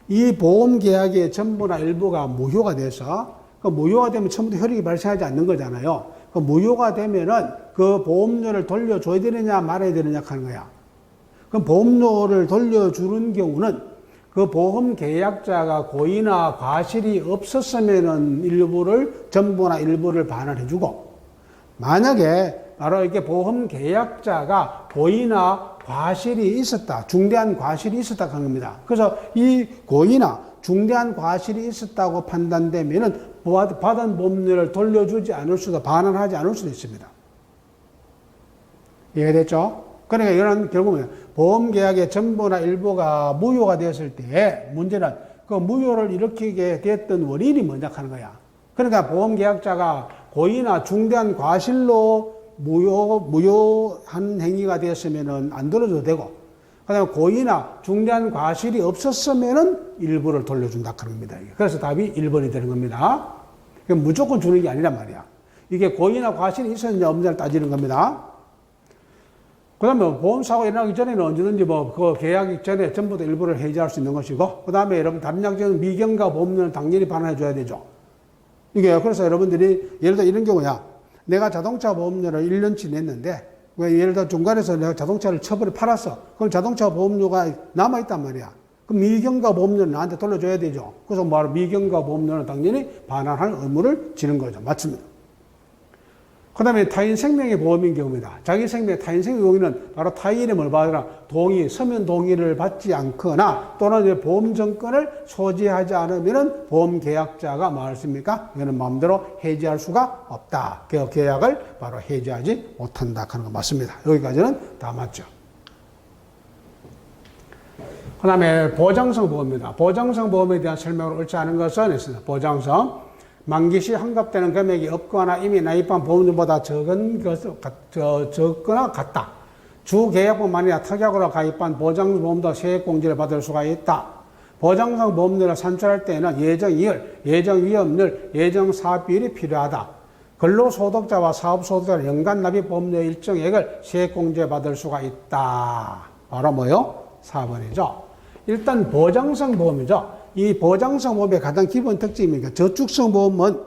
이 보험계약의 전부나 일부가 무효가 돼서 그 무효가 되면 처음부터 효력이 발생하지 않는 거잖아요. 그 무효가 되면은 그 보험료를 돌려줘야 되느냐 말아야 되느냐 하는 거야. 그럼 보험료를 돌려주는 경우는 그 보험계약자가 고의나 과실이 없었으면은 전부나 일부를 반환해주고, 만약에 바로 이렇게 보험계약자가 고의나 과실이 있었다, 중대한 과실이 있었다 하는 겁니다. 그래서 이 고의나 중대한 과실이 있었다고 판단되면은 받은 보험료를 돌려주지 않을 수도, 반환하지 않을 수도 있습니다. 이해됐죠? 그러니까 이거는 결국은 보험계약의 전부나 일부가 무효가 되었을 때 문제는 그 무효를 일으키게 됐던 원인이 뭐냐 하는 거야. 그러니까 보험계약자가 고의나 중대한 과실로 무효한 행위가 되었으면은 안 돌려줘도 되고, 그 다음에 고의나 중대한 과실이 없었으면은 일부를 돌려준다 하는 겁니다. 그래서 답이 1번이 되는 겁니다. 무조건 주는 게 아니란 말이야. 이게 고의나 과실이 있었느냐 없느냐를 따지는 겁니다. 그 다음에 보험사고 일어나기 전에는 언제든지 그 계약이 전에 전부 다 일부를 해지할 수 있는 것이고, 그 다음에 여러분 다른 약정은 미경과 보험료는 당연히 반환해 줘야 되죠. 이게 그래서 여러분들이 예를 들어 이런 경우야. 내가 자동차 보험료를 1년치 냈는데, 예를 들어 중간에서 내가 자동차를 팔았어. 그럼 자동차 보험료가 남아있단 말이야. 그럼 미경과 보험료는 나한테 돌려줘야 되죠. 그래서 미경과 보험료는 당연히 반환할 의무를 지는 거죠. 맞습니다. 그 다음에 타인 생명의 보험인 경우입니다. 자기 생명, 타인 생명의 경우는 바로 타인의 뭘 받으라? 동의, 서면 동의를 받지 않거나 또는 보험 정권을 소지하지 않으면 보험 계약자가 뭐 할 수 있습니까? 이거는 마음대로 해지할 수가 없다. 그 계약을 바로 해지하지 못한다 하는 거 맞습니다. 여기까지는 다 맞죠. 그 다음에 보장성 보험입니다. 보장성 보험에 대한 설명을 옳지 않은 것은 있습니다. 보장성. 만기 시 환급되는 금액이 없거나 이미 납입한 보험료보다 적거나 같다. 주계약뿐만이라 특약으로 가입한 보장보험도 세액공제를 받을 수가 있다. 보장성 보험료를 산출할 때에는 예정이율, 예정위험률, 예정사업비율이 필요하다. 근로소득자와 사업소득자는 연간 납입보험료 일정액을 세액공제 받을 수가 있다. 바로 뭐요? 4번이죠. 일단 보장성 보험이죠. 이 보장성 보험의 가장 기본 특징입니다. 저축성 보험은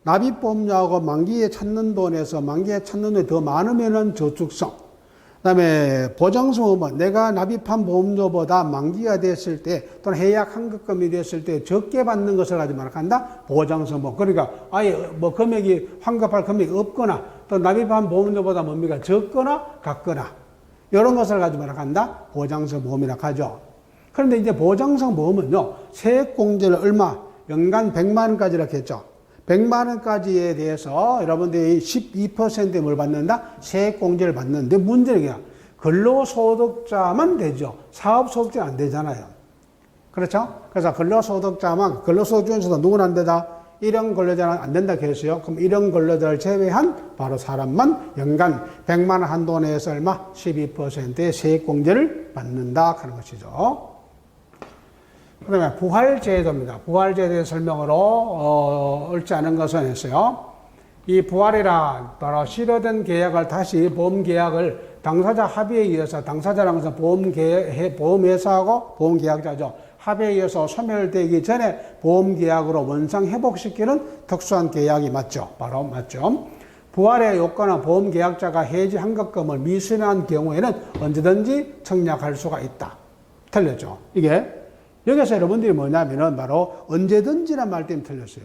납입보험료하고 만기에 찾는 돈에서 만기에 찾는 돈이 더 많으면은 저축성. 그 다음에 보장성 보험은 내가 납입한 보험료보다 만기가 됐을 때 또는 해약 환급금이 됐을 때 적게 받는 것을 가지고 말한다. 보장성 보험. 그러니까 아예 뭐 금액이 환급할 금액이 없거나 또 납입한 보험료보다 뭡니까? 적거나 같거나 이런 것을 가지고 말한다. 보장성 보험이라고 하죠. 그런데 이제 보장성 보험은요, 세액공제를 얼마? 연간 100만 원까지라고 했죠. 100만 원까지에 대해서 여러분들이 12%의 뭘 받는다? 세액공제를 받는데 문제는 그냥 근로소득자만 되죠. 사업소득자는 안 되잖아요. 그렇죠? 그래서 근로소득자만, 근로소득 중에서도 누구는 안 되다? 일형 근로자는 안 된다 했어요. 그럼 일형 근로자를 제외한 바로 사람만 연간 100만 원 한도 내에서 얼마? 12%의 세액공제를 받는다 하는 것이죠. 그 다음에 부활제도입니다. 부활제도에 대한 설명으로 옳지 않은 것은 했어요. 이 부활이란 바로 실효된 계약을 다시 보험계약을 당사자 합의에 의해서, 당사자라는 것은 보험회사하고 보험계약자죠. 합의에 의해서 소멸되기 전에 보험계약으로 원상 회복시키는 특수한 계약이 맞죠. 바로 맞죠. 부활의 요건은 보험계약자가 해지 환급금을 미수령한 경우에는 언제든지 청약할 수가 있다. 틀렸죠. 이게 여기서 여러분들이 뭐냐면은 바로 언제든지란 말 때문에 틀렸어요.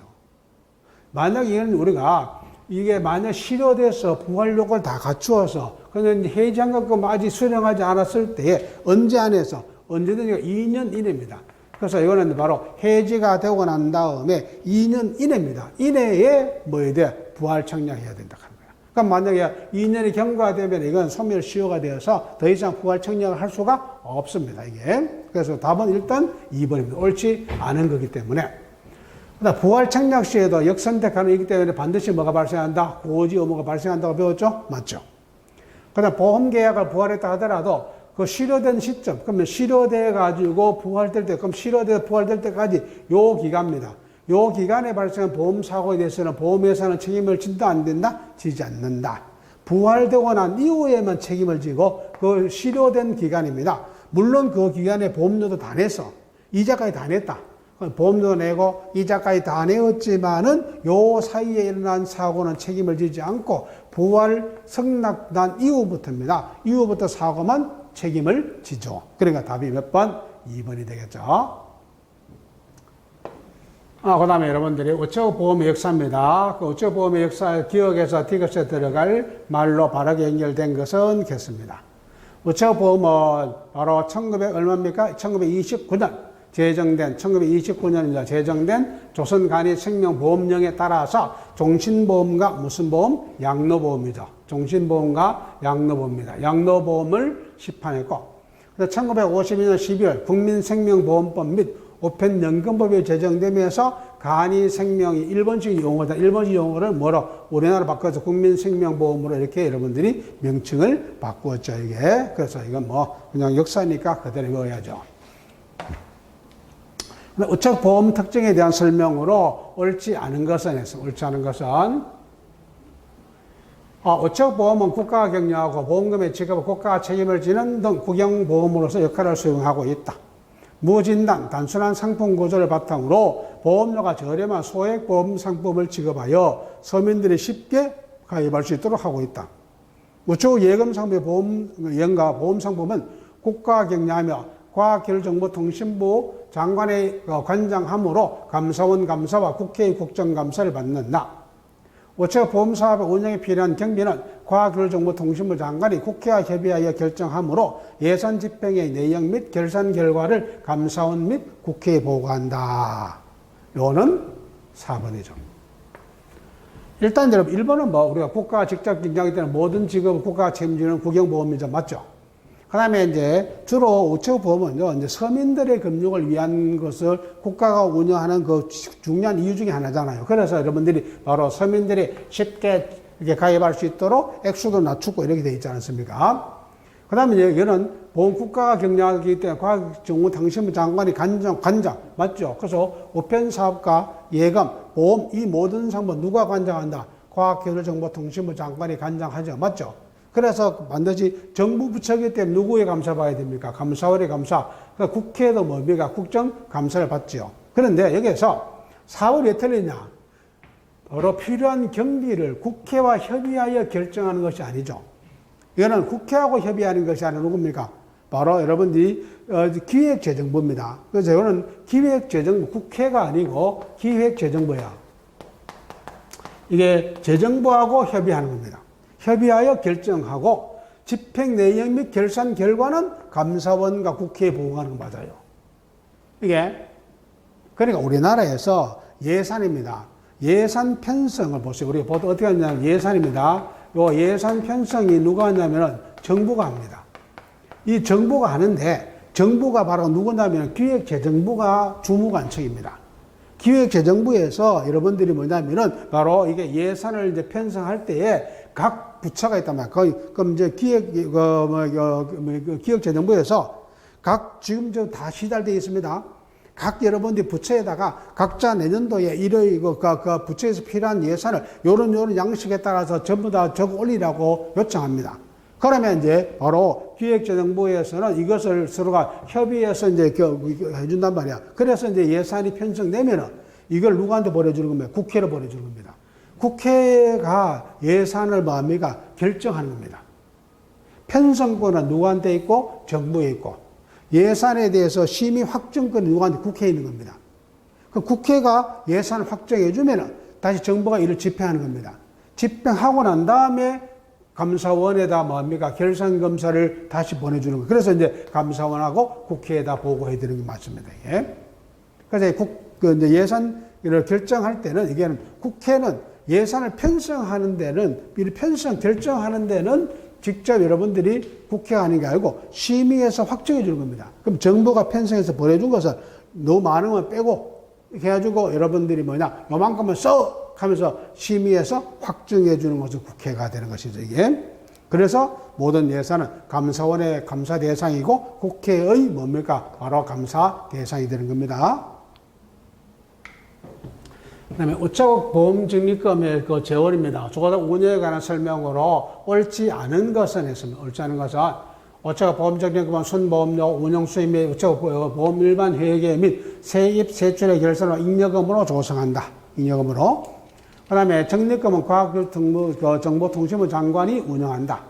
만약 이건 우리가 이게 만약 실효돼서 부활 요건을 다 갖추어서 그런데 해지 환급금 아직 수령하지 않았을 때에 언제 안에서 언제든지 2년 이내입니다. 그래서 이거는 바로 해지가 되고 난 다음에 2년 이내입니다. 이내에 뭐에 대해 부활 청약해야 된다 하는 거야. 그러니까 만약에 2년이 경과가 되면 이건 소멸 시효가 되어서 더 이상 부활 청약을 할 수가 없습니다. 이게. 그래서 답은 일단 2번입니다. 옳지 않은 거기 때문에. 그다음 부활 청약 시에도 역선택 가능이기 때문에 반드시 뭐가 발생한다? 고지 의무가 발생한다고 배웠죠? 맞죠? 그다음 보험 계약을 부활했다 하더라도 그 실효된 시점, 그러면 실효돼 가지고 부활될 때, 그럼 실효돼 부활될 때까지 요 기간입니다. 요 기간에 발생한 보험 사고에 대해서는 보험회사는 책임을 진다 안 된다? 지지 않는다. 부활되고 난 이후에만 책임을 지고 그 실효된 기간입니다. 물론 그 기간에 보험료도 다 냈어. 이자까지 다 냈다. 보험료 내고 이자까지 다 내었지만은 요 사이에 일어난 사고는 책임을 지지 않고 부활 성납난 이후부터입니다. 이후부터 사고만 책임을 지죠. 그러니까 답이 몇 번? 2번이 되겠죠. 그 다음에 여러분들이 우체국보험의 역사입니다. 그 우체국보험의 역사 기억에서 디귿에 들어갈 말로 바르게 연결된 것은 겠습니다. 우체국보험은 바로 1900 얼마입니까? 1929년 제정된 1929년입니다. 제정된 조선간이생명보험령에 따라서 종신보험과 무슨 보험? 양로보험이죠. 종신보험과 양로보험입니다. 양로보험을 시판했고, 그래서 1952년 12월 국민생명보험법 및 우편연금법이 제정되면서 간이생명이 일본식 용어다. 일본식 용어를 뭐로 우리나라 바꿔서 국민생명보험으로 이렇게 여러분들이 명칭을 바꾸었죠. 이게. 그래서 이건 뭐 그냥 역사니까 그대로 외워야죠. 우체국보험 특징에 대한 설명으로 옳지 않은 것은 했습니다. 옳지 않은 것은 우체국보험은 국가가 격려하고 보험금의 지급을 국가가 책임을 지는 등 국영보험으로서 역할을 수행하고 있다. 무진단, 단순한 상품 구조를 바탕으로 보험료가 저렴한 소액보험 상품을 지급하여 서민들이 쉽게 가입할 수 있도록 하고 있다. 우체국 예금상품의 보험연가 보험상품은 국가가 격려하며 과학기술정보통신부 장관의 관장함으로 감사원 감사와 국회의 국정감사를 받는다. 우체국 보험사업의 운영에 필요한 경비는 과학기술정보통신부 장관이 국회와 협의하여 결정하므로 예산 집행의 내용 및 결산 결과를 감사원 및 국회에 보고한다. 요거는 4번이죠. 일단 여러분 1번은 뭐 우리가 국가가 직접 경영하기 때문에 모든 직업을 국가가 책임지는 국영보험이죠. 맞죠? 그 다음에 이제 주로 우체국 보험은요, 이제 서민들의 금융을 위한 것을 국가가 운영하는 그 중요한 이유 중에 하나잖아요. 그래서 여러분들이 바로 서민들이 쉽게 이렇게 가입할 수 있도록 액수도 낮추고 이렇게 돼 있지 않습니까? 그 다음에 이제 이거는 보험 국가가 경영하기 때문에 과학정보통신부 장관이 관장, 맞죠? 그래서 우편사업과 예금, 보험 이 모든 상품 누가 관장한다? 과학기술정보통신부 장관이 관장하죠. 맞죠? 그래서 반드시 정부 부처이기 때문에 누구의 감사받아야 됩니까? 감사원의 감사. 그러니까 국회도 뭡니까? 국정감사를 받지요. 그런데 여기에서 사업이 왜 틀리냐? 바로 필요한 경비를 국회와 협의하여 결정하는 것이 아니죠. 이거는 국회하고 협의하는 것이 아니라 누굽니까? 바로 여러분들이 기획재정부입니다. 그래서 이거는 기획재정부, 국회가 아니고 기획재정부야. 이게 재정부하고 협의하는 겁니다. 협의하여 결정하고 집행 내용 및 결산 결과는 감사원과 국회에 보고하는 거 맞아요. 이게 그러니까 우리나라에서 예산입니다. 예산 편성을 보세요. 우리가 보통 어떻게 하냐면 예산입니다. 요 예산 편성이 누가 하냐면은 정부가 합니다. 이 정부가 하는데 정부가 바로 누구냐면 기획재정부가 주무관청입니다. 기획재정부에서 여러분들이 뭐냐면은 바로 이게 예산을 이제 편성할 때에 각 부처가 있단 말이에요. 그럼 이제 기획재정부에서 각 지금 다 시달되어 있습니다. 각 여러분들이 부처에다가 각자 내년도에 그 부처에서 필요한 예산을 요런 양식에 따라서 전부 다 적어 올리라고 요청합니다. 그러면 이제 바로 기획재정부에서는 이것을 서로가 협의해서 이제 해준단 말이야. 그래서 이제 예산이 편성되면은 이걸 누구한테 보내주는 겁니까? 국회로 보내주는 겁니다. 국회가 예산을 뭡니까? 결정하는 겁니다. 편성권은 누구한테 있고 정부에 있고 예산에 대해서 심의 확정권은 누구한테? 국회에 있는 겁니다. 그 국회가 예산을 확정해 주면은 다시 정부가 이를 집행하는 겁니다. 집행하고 난 다음에 감사원에다 뭡니까? 결산검사를 다시 보내주는 거예요. 그래서 이제 감사원하고 국회에다 보고해 드리는 게 맞습니다. 예? 그래서 이제 예산을 결정할 때는 이게 국회는 예산을 편성하는 데는, 편성 결정하는 데는 직접 여러분들이 국회가 아닌 게 아니고 심의해서 확정해 주는 겁니다. 그럼 정부가 편성해서 보내준 것을 너무 많은 건 빼고 이렇게 해가지고 여러분들이 요만큼만 써! 하면서 심의해서 확정해 주는 것이 국회가 되는 것이죠, 이게. 그래서 모든 예산은 감사원의 감사 대상이고 국회의 뭡니까? 바로 감사 대상이 되는 겁니다. 그 다음에 우체국 보험증리금의 그 재원입니다. 조가당 운영에 관한 설명으로 옳지 않은 것은 했습니다. 옳지 않은 것은 우체국 보험증리금은 순보험료, 운영수입 및 우체국 보험 일반 회계 및 세입, 세출의 결산으로 잉여금으로 조성한다. 잉여금으로. 그 다음에 적립금은 과학정보통신부 장관이 운영한다.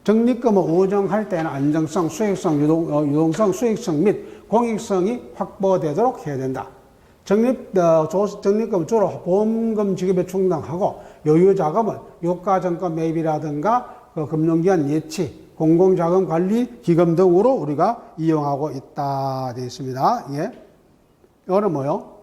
적립금을 운영할 때는 안정성, 수익성, 유동성, 수익성 및 공익성이 확보되도록 해야 된다. 적립금은 주로 보험금 지급에 충당하고 여유자금은 유가증권 매입이라든가 금융기관 예치, 공공자금 관리 기금 등으로 우리가 이용하고 있다 되어 있습니다. 예. 이거는 뭐요?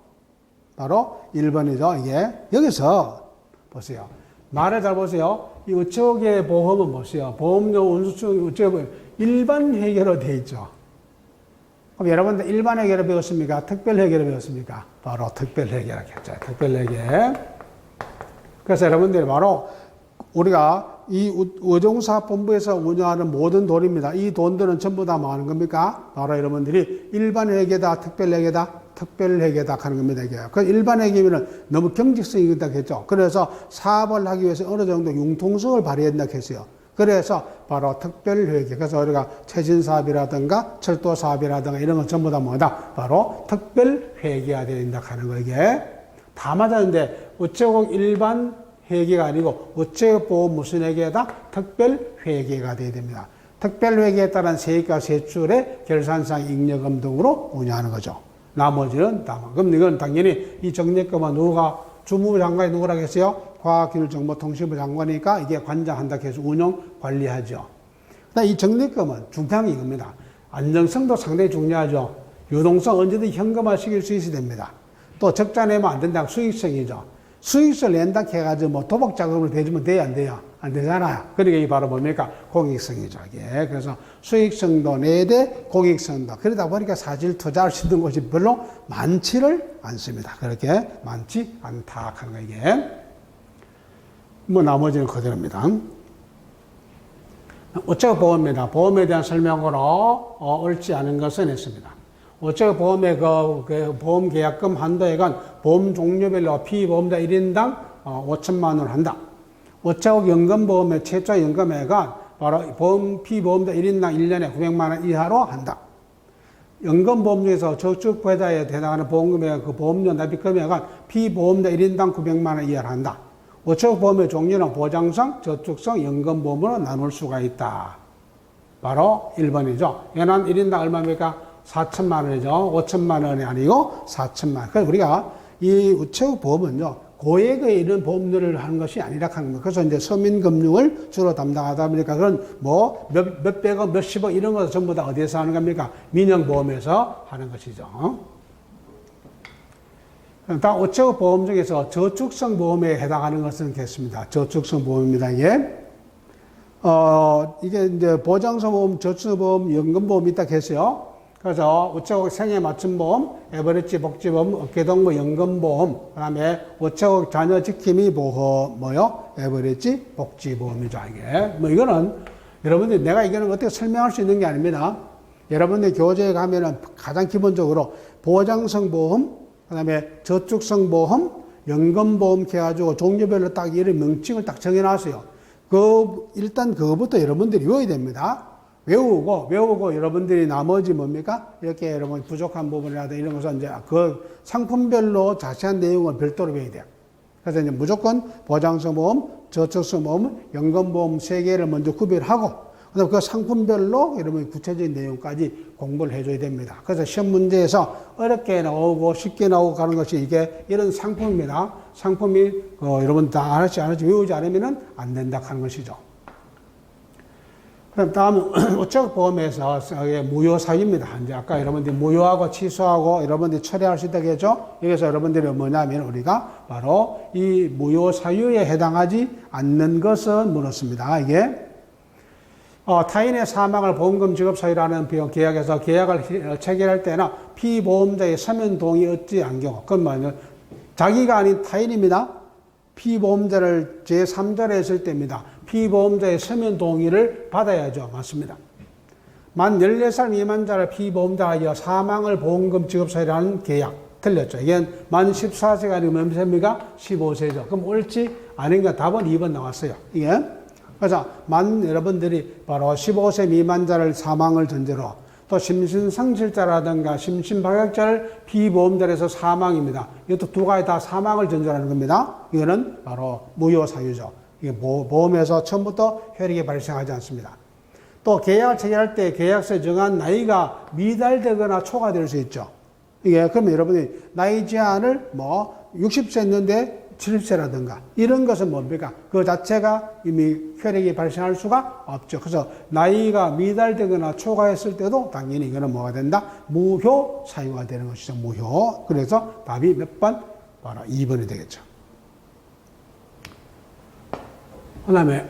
바로 1번이죠. 이게. 여기서 보세요. 말을 잘 보세요. 이 우체국의 보험은 보세요. 보험료 운수증 우체국 일반 회계로 되어 있죠. 그럼 여러분들 일반 회계를 배웠습니까? 특별 회계를 배웠습니까? 바로 특별 회계라고 했죠. 특별 회계. 그래서 여러분들이 바로 우리가 이 의정사업본부에서 운영하는 모든 돈입니다. 이 돈들은 전부 다 뭐 하는 겁니까? 바로 여러분들이 일반 회계다, 특별 회계다, 특별 회계다 하는 겁니다. 이게. 그 일반 회계면은 너무 경직성이 있다 했죠. 그래서 사업을 하기 위해서 어느 정도 융통성을 발휘한다 했어요. 그래서 바로 특별 회계. 그래서 우리가 최신 사업이라든가 철도 사업이라든가 이런 건 전부 다 뭐다? 바로 특별 회계가 된다 하는 거 이게. 다 맞았는데 우체국 일반 회계가 아니고 우체국 보험 무슨 회계다? 특별 회계가 돼야 됩니다. 특별 회계에 따른 세입과 세출의 결산상 잉여금 등으로 운영하는 거죠. 나머지는 다. 그럼 이건 당연히 이 적립금은 누가 주무부 장관이 누구라고 했어요? 과학기술정보통신부 장관이니까 이게 관장한다 해서 운영 관리하죠. 그다음 이 적립금은 중요한 게 이겁니다. 안정성도 상당히 중요하죠. 유동성 언제든 현금화시킬 수 있어야 됩니다. 또 적자 내면 안 된다는 수익성이죠. 수익성을 낸다 해가지고 뭐 도박 자금을 대주면 돼야 안 돼요? 안 되잖아요. 그러니까 이게 바로 뭡니까? 공익성이죠. 이게. 그래서 수익성도 내야 돼, 공익성도. 그러다 보니까 사실 투자할 수 있는 곳이 별로 많지를 않습니다. 그렇게 많지 않다 하는 거 이게. 뭐 나머지는 그대로입니다. 우체국 보험입니다. 보험에 대한 설명으로 옳지 않은 것은 했습니다. 우체국 보험의 그 보험 계약금 한도액은 보험 종류별로 피보험자 1인당 5천만 원을 한다. 우체국 연금보험의 최초 연금액은 바로 피보험자 1인당 1년에 900만 원 이하로 한다. 연금보험 중에서 저축보험자에 해당하는 보험금액, 그 보험료 납입 금액은 피보험자 1인당 900만 원 이하로 한다. 우체국 보험의 종류는 보장성, 저축성, 연금보험으로 나눌 수가 있다. 바로 1번이죠. 연한 1인당 얼마입니까? 4천만 원이죠. 5천만 원이 아니고 4천만 원. 그래서 우리가 이 우체국 보험은요, 고액의 이런 보험들을 하는 것이 아니라 하는 거예요. 그래서 이제 서민금융을 주로 담당하다 보니까 그런 뭐 몇백억, 몇십억 이런 것을 전부 다 어디에서 하는 겁니까? 민영보험에서 하는 것이죠. 다 우체국 보험 중에서 저축성 보험에 해당하는 것은 겠습니다. 저축성 보험입니다. 이게. 이게 이제 보장성 보험, 저축성 보험, 연금보험이 있다 했어요. 그래서 우체국 생애 맞춤보험, 에버리지 복지보험, 어깨동무 연금보험, 그 다음에 우체국 자녀 지킴이 보험, 에버리지 복지보험이죠, 이게. 뭐 이거는 여러분들이 내가 이거는 어떻게 설명할 수 있는 게 아닙니다. 여러분들 교재에 가면은 가장 기본적으로 보장성 보험, 그 다음에 저축성 보험, 연금보험 이렇게 해가지고 종류별로 딱 이런 명칭을 딱 정해놨어요. 일단 그거부터 여러분들이 외워야 됩니다. 외우고 여러분들이 나머지 뭡니까? 이렇게 여러분 부족한 부분이라든지 이런 것은 이제 그 상품별로 자세한 내용을 별도로 외워야 돼요. 그래서 이제 무조건 보장성 보험, 저축성 보험, 연금보험 세 개를 먼저 구별하고, 그다음에 그 상품별로 여러분이 구체적인 내용까지 공부를 해줘야 됩니다. 그래서 시험 문제에서 어렵게 나오고 쉽게 나오고 가는 것이 이게 이런 상품입니다. 상품이 여러분 다 하나씩 외우지 않으면 안 된다 하는 것이죠. 그럼 다음은 우체국 보험에서 무효 사유입니다. 이제 아까 여러분들이 무효하고 취소하고 여러분들이 처리할 수 있다고 했죠? 여기서 여러분들이 뭐냐면 우리가 바로 이 무효 사유에 해당하지 않는 것은 물었습니다. 이게 타인의 사망을 보험금 지급 사유라는 계약에서 계약을 체결할 때는 피보험자의 서면 동의 얻지 않은 경우, 그건 뭐냐, 자기가 아닌 타인입니다. 피보험자를 제3자로 했을 때입니다. 피보험자의 서면 동의를 받아야죠. 맞습니다. 만 14살 미만자를 피보험자가 하여 사망을 보험금 지급 사유라는 계약. 틀렸죠. 이게 만 14세가 아니고 몇 세입니까? 15세죠. 그럼 옳지 아닌가? 답은 2번 나왔어요. 이게. 그래서 여러분들이 바로 15세 미만자를 사망을 전제로 또 심신상실자라든가 심신박약자를 피보험자에서 사망입니다. 이것도 두 가지 다 사망을 전제로 하는 겁니다. 이거는 바로 무효사유죠. 이게 보험에서 처음부터 혈액이 발생하지 않습니다. 또 계약을 체결할 때 계약서에 정한 나이가 미달되거나 초과될 수 있죠. 이게 그러면 여러분이 나이 제한을 60세 했는데 70세라든가 이런 것은 뭡니까? 그 자체가 이미 혈액이 발생할 수가 없죠. 그래서 나이가 미달되거나 초과했을 때도 당연히 이거는 뭐가 된다? 무효 사유가 되는 것이죠. 무효. 그래서 답이 몇 번? 바로 2번이 되겠죠. 그 다음에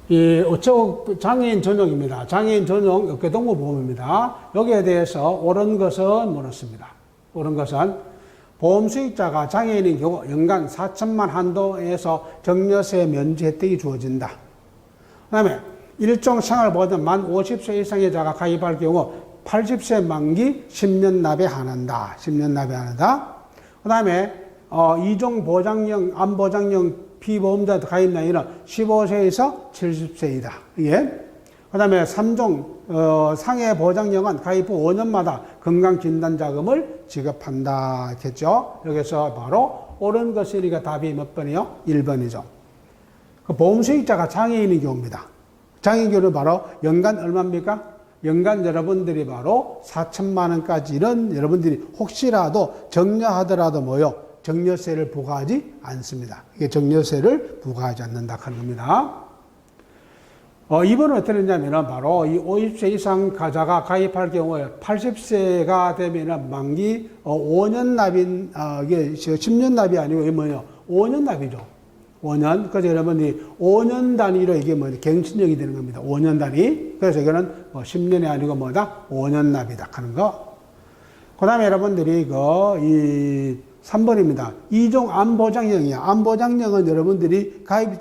이 우체국 장애인 전용입니다. 장애인 전용 어깨동무보험입니다. 여기에 대해서 옳은 것은 물었습니다. 옳은 것은 보험 수익자가 장애인인 경우 연간 4천만 한도에서 정려세 면제 혜택이 주어진다. 그 다음에 일종 생활보험 만 50세 이상의 자가 가입할 경우 80세 만기 10년 납에 한한다. 10년 납에 한한다. 그 다음에 2종 보장형, 암보장형 피보험자 가입 나이는 15세에서 70세이다. 예. 그 다음에 3종 상해 보장형은 가입 후 5년마다 건강진단자금을 지급한다 했겠죠. 여기서 바로 옳은 것이니까 답이 몇 번이요? 1번이죠. 그 보험 수익자가 장애인의 경우입니다. 장애인 경우는 바로 연간 얼마입니까? 연간 여러분들이 바로 4천만 원까지는 여러분들이 혹시라도 정려하더라도 증여세를 부과하지 않습니다. 이게 증여세를 부과하지 않는다 하는 겁니다. 2번은 어떻게 되냐면은 바로 이 50세 이상 가자가 가입할 경우에 80세가 되면은 만기 5년 납인, 이게 10년 납이 아니고 이게 뭐냐? 5년 납이죠. 5년. 그래서 여러분이 5년 단위로 이게 뭐 갱신형이 되는 겁니다. 5년 단위. 그래서 이거는 뭐 10년이 아니고 뭐다? 5년 납이다 하는 거. 그 다음에 여러분들이 이 3번입니다. 이종 암보장령이야. 암보장령은 여러분들이 가입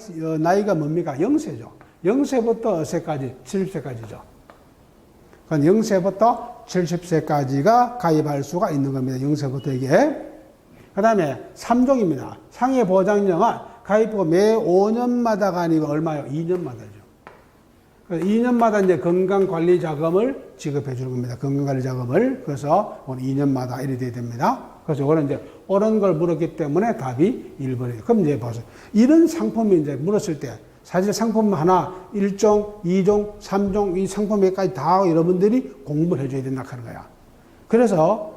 나이가 뭡니까? 0세죠. 0세부터 어세까지 70세까지죠. 그건 0세부터 70세까지가 가입할 수가 있는 겁니다. 0세부터 이게. 그 다음에 3종입니다. 상해 보장령은 가입후 매 5년마다가 아니고 얼마요? 2년마다죠. 2년마다 이제 건강관리 자금을 지급해 주는 겁니다. 건강관리 자금을. 그래서 2년마다 이래 돼야 됩니다. 그래서 이거는 이제 옳은 걸 물었기 때문에 답이 1번이에요. 그럼 이제 보세요. 이런 상품이 이제 물었을 때 사실 상품 하나 1종, 2종, 3종 이 상품에까지 다 여러분들이 공부를 해줘야 된다 하는 거야. 그래서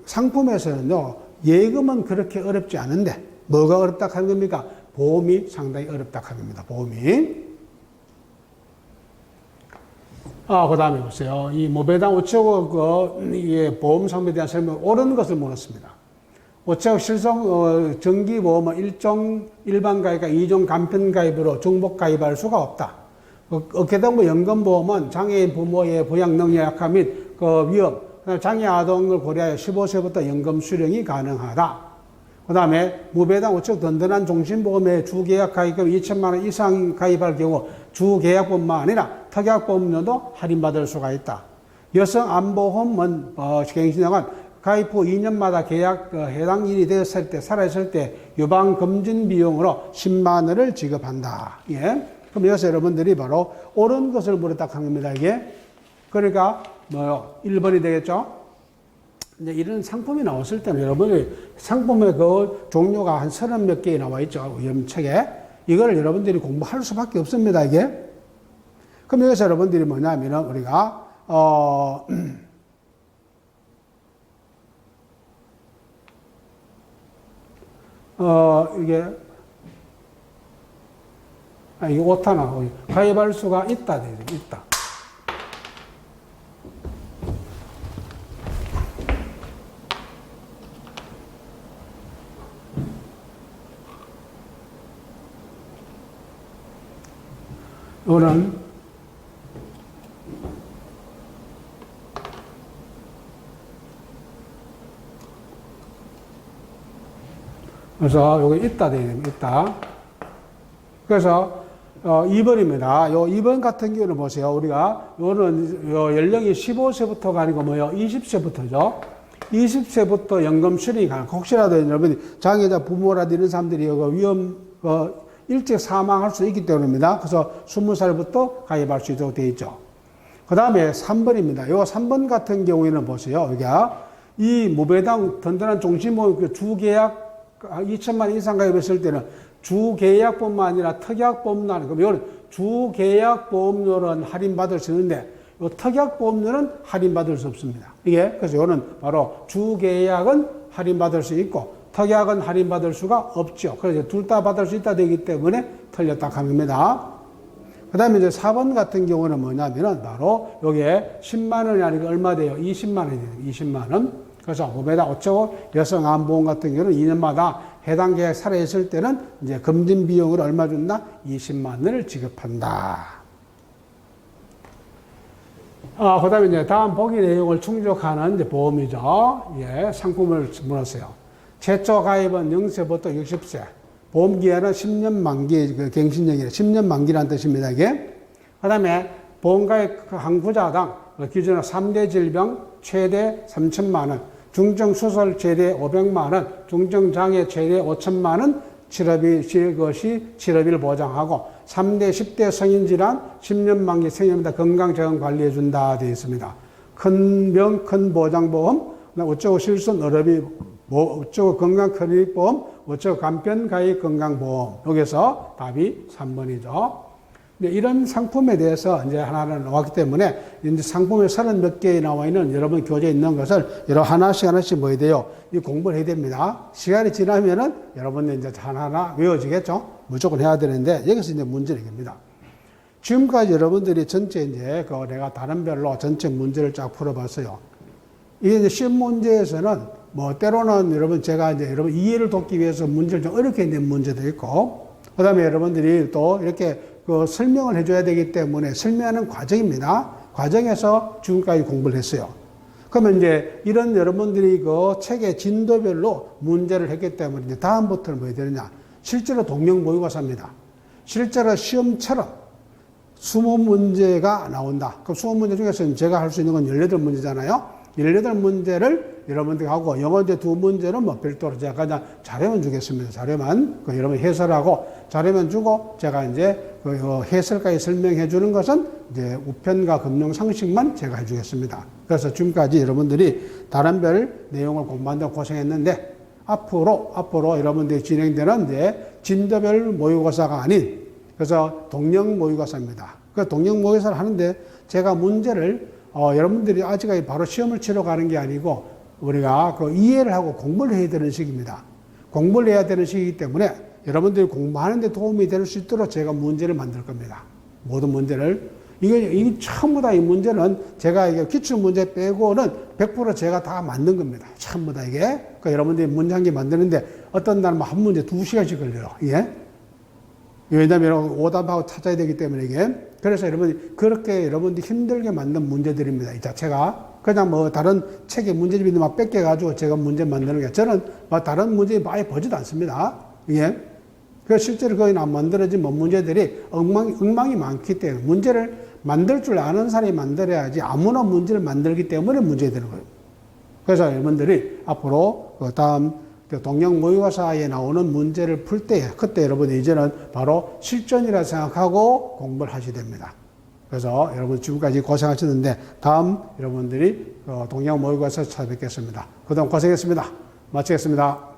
상품에서는요, 예금은 그렇게 어렵지 않은데 뭐가 어렵다 하는 겁니까? 보험이 상당히 어렵다 하는 겁니다. 보험이. 그 다음에 보세요. 이 모배당 5천억 보험 상품에 대한 설명 옳은 것을 물었습니다. 5천억 실손 정기보험은 1종 일반 가입과 2종 간편 가입으로 중복 가입할 수가 없다. 어깨동무 연금보험은 장애인 부모의 부양 능력 약화 및 그 위험, 장애 아동을 고려하여 15세부터 연금 수령이 가능하다. 그 다음에 무배당 5천억 든든한 종신보험에 주계약 가입금 2천만 원 이상 가입할 경우 주계약뿐만 아니라 특약보험료도 할인받을 수가 있다. 여성 암보험은 갱신형은 가입 후 2년마다 계약 해당 일이 되었을 때 살아있을 때 유방검진 비용으로 10만 원을 지급한다. 예. 그럼 여기서 여러분들이 바로 옳은 것을 물었다 한 겁니다. 이게. 그러니까 뭐요? 1번이 되겠죠? 이제 이런 상품이 나왔을 때는 여러분이 상품의 그 종류가 한 30몇 개 나와 있죠. 위험책에. 이거를 여러분들이 공부할 수밖에 없습니다. 이게. 그럼 여기서 여러분들이 뭐냐면은 우리가 이게 오타나 가입할 수가 있다. 있다. 이거는 그래서 여기 있다 되어 됩니다. 있다. 그래서 2번입니다. 요 2번 같은 경우는 보세요. 우리가 요는 연령이 15세부터가 아니고 뭐요? 20세부터죠. 20세부터 연금 수령이 가능. 혹시라도 여러분이 장애자 부모라든지 이런 사람들이 위험 일찍 사망할 수 있기 때문입니다. 그래서 20살부터 가입할 수 있도록 되어 있죠. 그 다음에 3번입니다. 요 3번 같은 경우에는 보세요. 여기가 이 무배당 든든한 종신보험 주계약 2천만 원 이상 가입했을 때는 주계약뿐만 아니라 특약보험료는 그럼 이거는 주계약보험료는 할인받을 수 있는데 요 특약보험료는 할인받을 수 없습니다. 이게 그래서 이거는 바로 주계약은 할인받을 수 있고 특약은 할인받을 수가 없죠. 그래서 둘 다 받을 수 있다 되기 때문에 틀렸다 하는 겁니다. 그 다음에 이제 4번 같은 경우는 뭐냐면은 바로 여기에 10만 원이 아니고 얼마 돼요? 20만 원이 돼요. 20만 원. 그래서 5m 5초 여성 암보험 같은 경우는 2년마다 해당 계약 살아있을 때는 이제 검진 비용을 얼마 준다? 20만 원을 지급한다. 그 다음에 이제 다음 보기 내용을 충족하는 이제 보험이죠. 예, 상품을 물었어요. 최초 가입은 0세부터 60세. 보험기한은 10년 만기, 갱신형이라 10년 만기라는 뜻입니다, 이게. 그 다음에 보험가입 한구자당 기준으로 3대 질병 최대 3천만 원, 중증수술 최대 500만 원, 중증장애 최대 5천만 원 치료비를 보장하고 3대 10대 성인질환 10년 만기 생년마다 건강자금 관리해준다 되어 있습니다. 큰 병, 큰 보장보험, 어쩌고 실손 어렵이 어쩌고 건강클리닉보험, 어쩌고 간편가입 건강보험. 여기서 답이 3번이죠. 이런 상품에 대해서 이제 하나는 나왔기 때문에 이제 상품에 30몇 개 나와 있는 여러분 교재에 있는 것을 여러 하나씩 뭐 해야 돼요? 이 공부를 해야 됩니다. 시간이 지나면은 여러분들 이제 하나하나 외워지겠죠? 무조건 해야 되는데 여기서 이제 문제를 이깁니다. 지금까지 여러분들이 전체 이제 그 내가 다른 별로 전체 문제를 쫙 풀어봤어요. 이게 이제 시험 문제에서는 뭐 때로는 여러분 제가 이제 여러분 이해를 돕기 위해서 문제를 좀 어렵게 낸 문제도 있고, 그 다음에 여러분들이 또 이렇게 그 설명을 해줘야 되기 때문에 설명하는 과정입니다. 과정에서 지금까지 공부를 했어요. 그러면 이제 이런 여러분들이 그 책의 진도별로 문제를 했기 때문에 이제 다음부터는 뭐 해야 되느냐. 실제로 동명 모의고사입니다. 실제로 시험처럼 20문제가 나온다. 그럼 20문제 중에서는 제가 할 수 있는 건 18문제잖아요. 18문제를 여러분들이 하고 영어제 2문제는 뭐 별도로 제가 그냥 자료만 주겠습니다. 자료만 그 여러분 해설하고 자료만 주고 제가 이제 그 해설까지 설명해 주는 것은 이제 우편과 금융 상식만 제가 해 주겠습니다. 그래서 지금까지 여러분들이 다른 별 내용을 공부한다고 고생했는데 앞으로 여러분들이 진행되는 이제 진도별 모의고사가 아닌 그래서 동령 모의고사입니다. 그 동령 모의고사를 하는데 제가 문제를 여러분들이 아직까지 바로 시험을 치러 가는 게 아니고 우리가 그 이해를 하고 공부를 해야 되는 시기입니다. 공부를 해야 되는 시기이기 때문에 여러분들이 공부하는 데 도움이 될 수 있도록 제가 문제를 만들 겁니다. 모든 문제를. 이게 전부 다 이 문제는 제가 이게 기출문제 빼고는 100% 제가 다 만든 겁니다. 전부 다 이게. 그러니까 여러분들이 문제 한 개 만드는데 어떤 날은 한 문제 2시간씩 걸려요. 이게. 왜냐하면 오답하고 찾아야 되기 때문에 이게. 그래서 그렇게 여러분들이 힘들게 만든 문제들입니다. 이 자체가. 그냥 뭐 다른 책에 문제집이 막 뺏겨가지고 제가 문제 만드는 게 저는 뭐 다른 문제 많이 보지도 않습니다. 예. 그 실제로 거의 안 만들어진 뭐 문제들이 엉망이 많기 때문에 문제를 만들 줄 아는 사람이 만들어야지 아무나 문제를 만들기 때문에 문제가 되는 거예요. 그래서 여러분들이 앞으로 그 다음 동령 모의고사에 나오는 문제를 풀 때 그때 여러분이 이제는 바로 실전이라 생각하고 공부를 하셔야 됩니다. 그래서 여러분 지금까지 고생하셨는데 다음 여러분들이 동령 모의고사 찾아뵙겠습니다. 그동안 고생했습니다. 마치겠습니다.